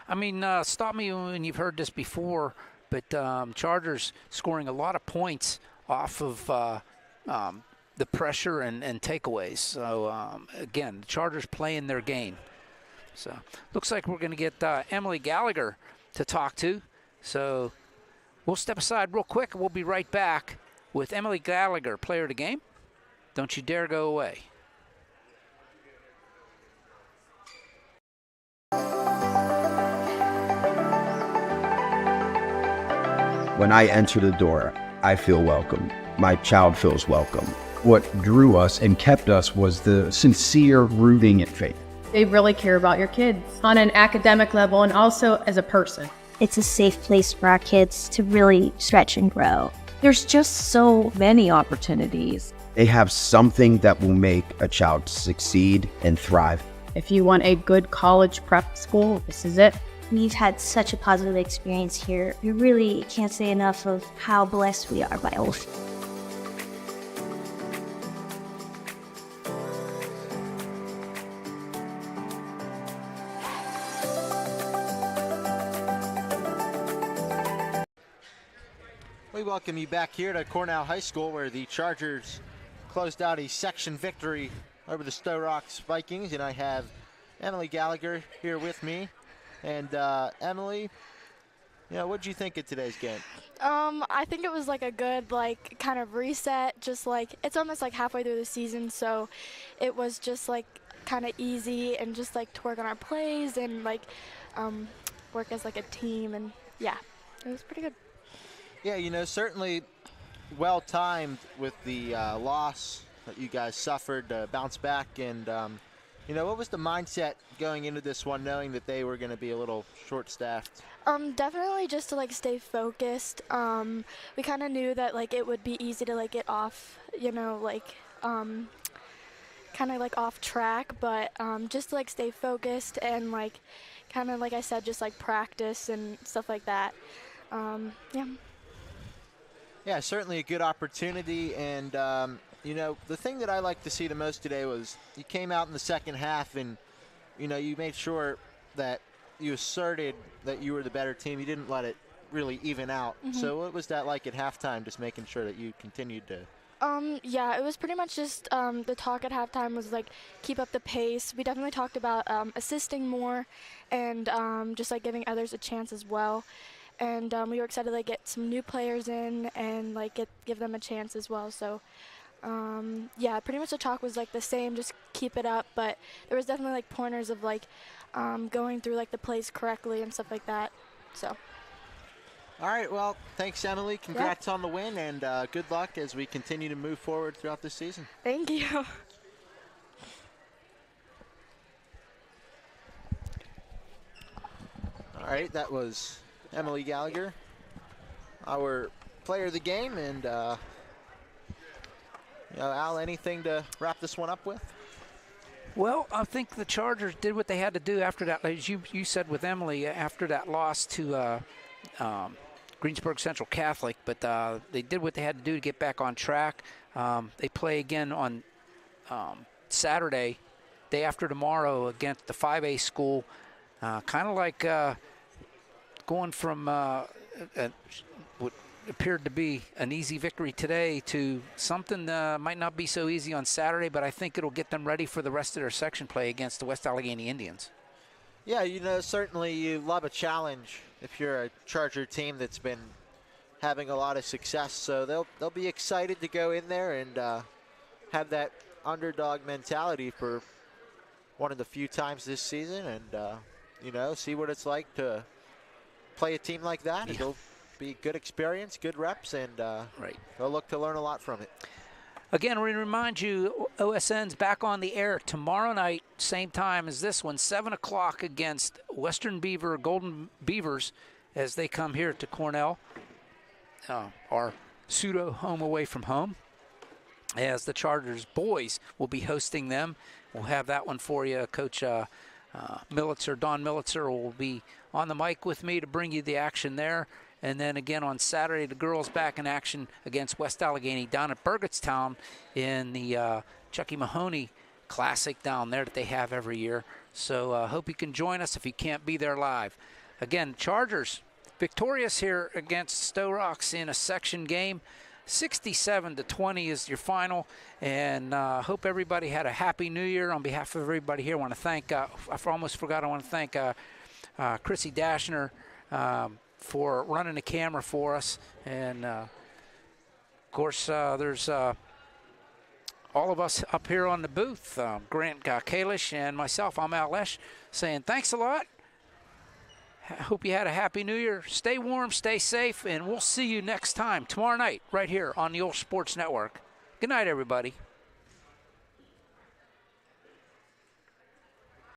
B: I mean, stop me when you've heard this before, but Chargers scoring a lot of points off of the pressure and takeaways. So, again, the Chargers playing their game. So looks like we're going to get Emily Gallagher to talk to. So we'll step aside real quick, and we'll be right back with Emily Gallagher, player of the game. Don't you dare go away.
P: When I enter the door, I feel welcome. My child feels welcome. What drew us and kept us was the sincere rooting and faith.
Q: They really care about your kids on an academic level and also as a person.
R: It's a safe place for our kids to really stretch and grow. There's just so many opportunities.
P: They have something that will make a child succeed and thrive.
Q: If you want a good college prep school, this is it.
R: We've had such a positive experience here. We really can't say enough of how blessed we are by OLSH.
A: We welcome you back here to Cornell High School, where the Chargers closed out a section victory over the Sto-Rox Vikings, and I have Emily Gallagher here with me. And Emily, what did you think of today's game?
S: I think it was like a good kind of reset. Just it's almost like halfway through the season, so it was just kind of easy and just to work on our plays and work as a team, and yeah, it was pretty good.
A: Yeah, certainly well timed with the loss that you guys suffered to bounce back. And what was the mindset going into this one, knowing that they were going to be a little short-staffed?
S: Definitely just to stay focused. We kind of knew that it would be easy to get off, kind of off track, but just to stay focused and kind of I said, just practice and stuff like that. Yeah.
A: Yeah, certainly a good opportunity. And the thing that I like to see the most today was you came out in the second half and you made sure that you asserted that you were the better team. You didn't let it really even out.
S: Mm-hmm.
A: So what was that like at halftime, just making sure that you continued to?
S: Yeah, it was pretty much just the talk at halftime was keep up the pace. We definitely talked about assisting more and just giving others a chance as well. And we were excited to get some new players in and give them a chance as well. So yeah, pretty much the talk was the same, just keep it up. But there was definitely pointers of going through the plays correctly and stuff like that. So.
A: All right, well, thanks, Emily. Congrats on the win, and good luck as we continue to move forward throughout this season.
S: Thank you.
A: All right, that was Emily Gallagher, our player of the game. And Al, anything to wrap this one up with?
B: Well, I think the Chargers did what they had to do after that, as you said with Emily, after that loss to Greensburg Central Catholic, but they did what they had to do to get back on track. They play again on Saturday, day after tomorrow, against the 5A school, kind of like going from what appeared to be an easy victory today to something might not be so easy on Saturday, but I think it'll get them ready for the rest of their section play against the West Allegheny Indians.
A: Yeah, certainly you love a challenge if you're a Charger team that's been having a lot of success. So they'll be excited to go in there and have that underdog mentality for one of the few times this season, and see what it's like to play a team like that.
B: Yeah.
A: It'll be good experience, good reps, and
B: right.
A: They'll look to learn a lot from it.
B: Again, we remind you, OSN's back on the air tomorrow night, same time as this one, 7 o'clock against Western Beaver Golden Beavers as they come here to Cornell, our pseudo home away from home, as the Chargers boys will be hosting them. We'll have that one for you. Coach Don Militzer will be on the mic with me to bring you the action there. And then again on Saturday, the girls back in action against West Allegheny down at Burgettstown in the Chucky Mahoney Classic down there that they have every year. So hope you can join us if you can't be there live. Again, Chargers victorious here against Sto-Rox in a section game. 67-20 is your final, and hope everybody had a happy New Year. On behalf of everybody here, I want to thank, I almost forgot, I want to thank Chrissy Dashner for running the camera for us. And, of course, there's all of us up here on the booth, Grant Kalish and myself. I'm OLSH, saying thanks a lot. I hope you had a happy New Year. Stay warm, stay safe, and we'll see you next time, tomorrow night, right here on the OLSH Sports Network. Good night, everybody.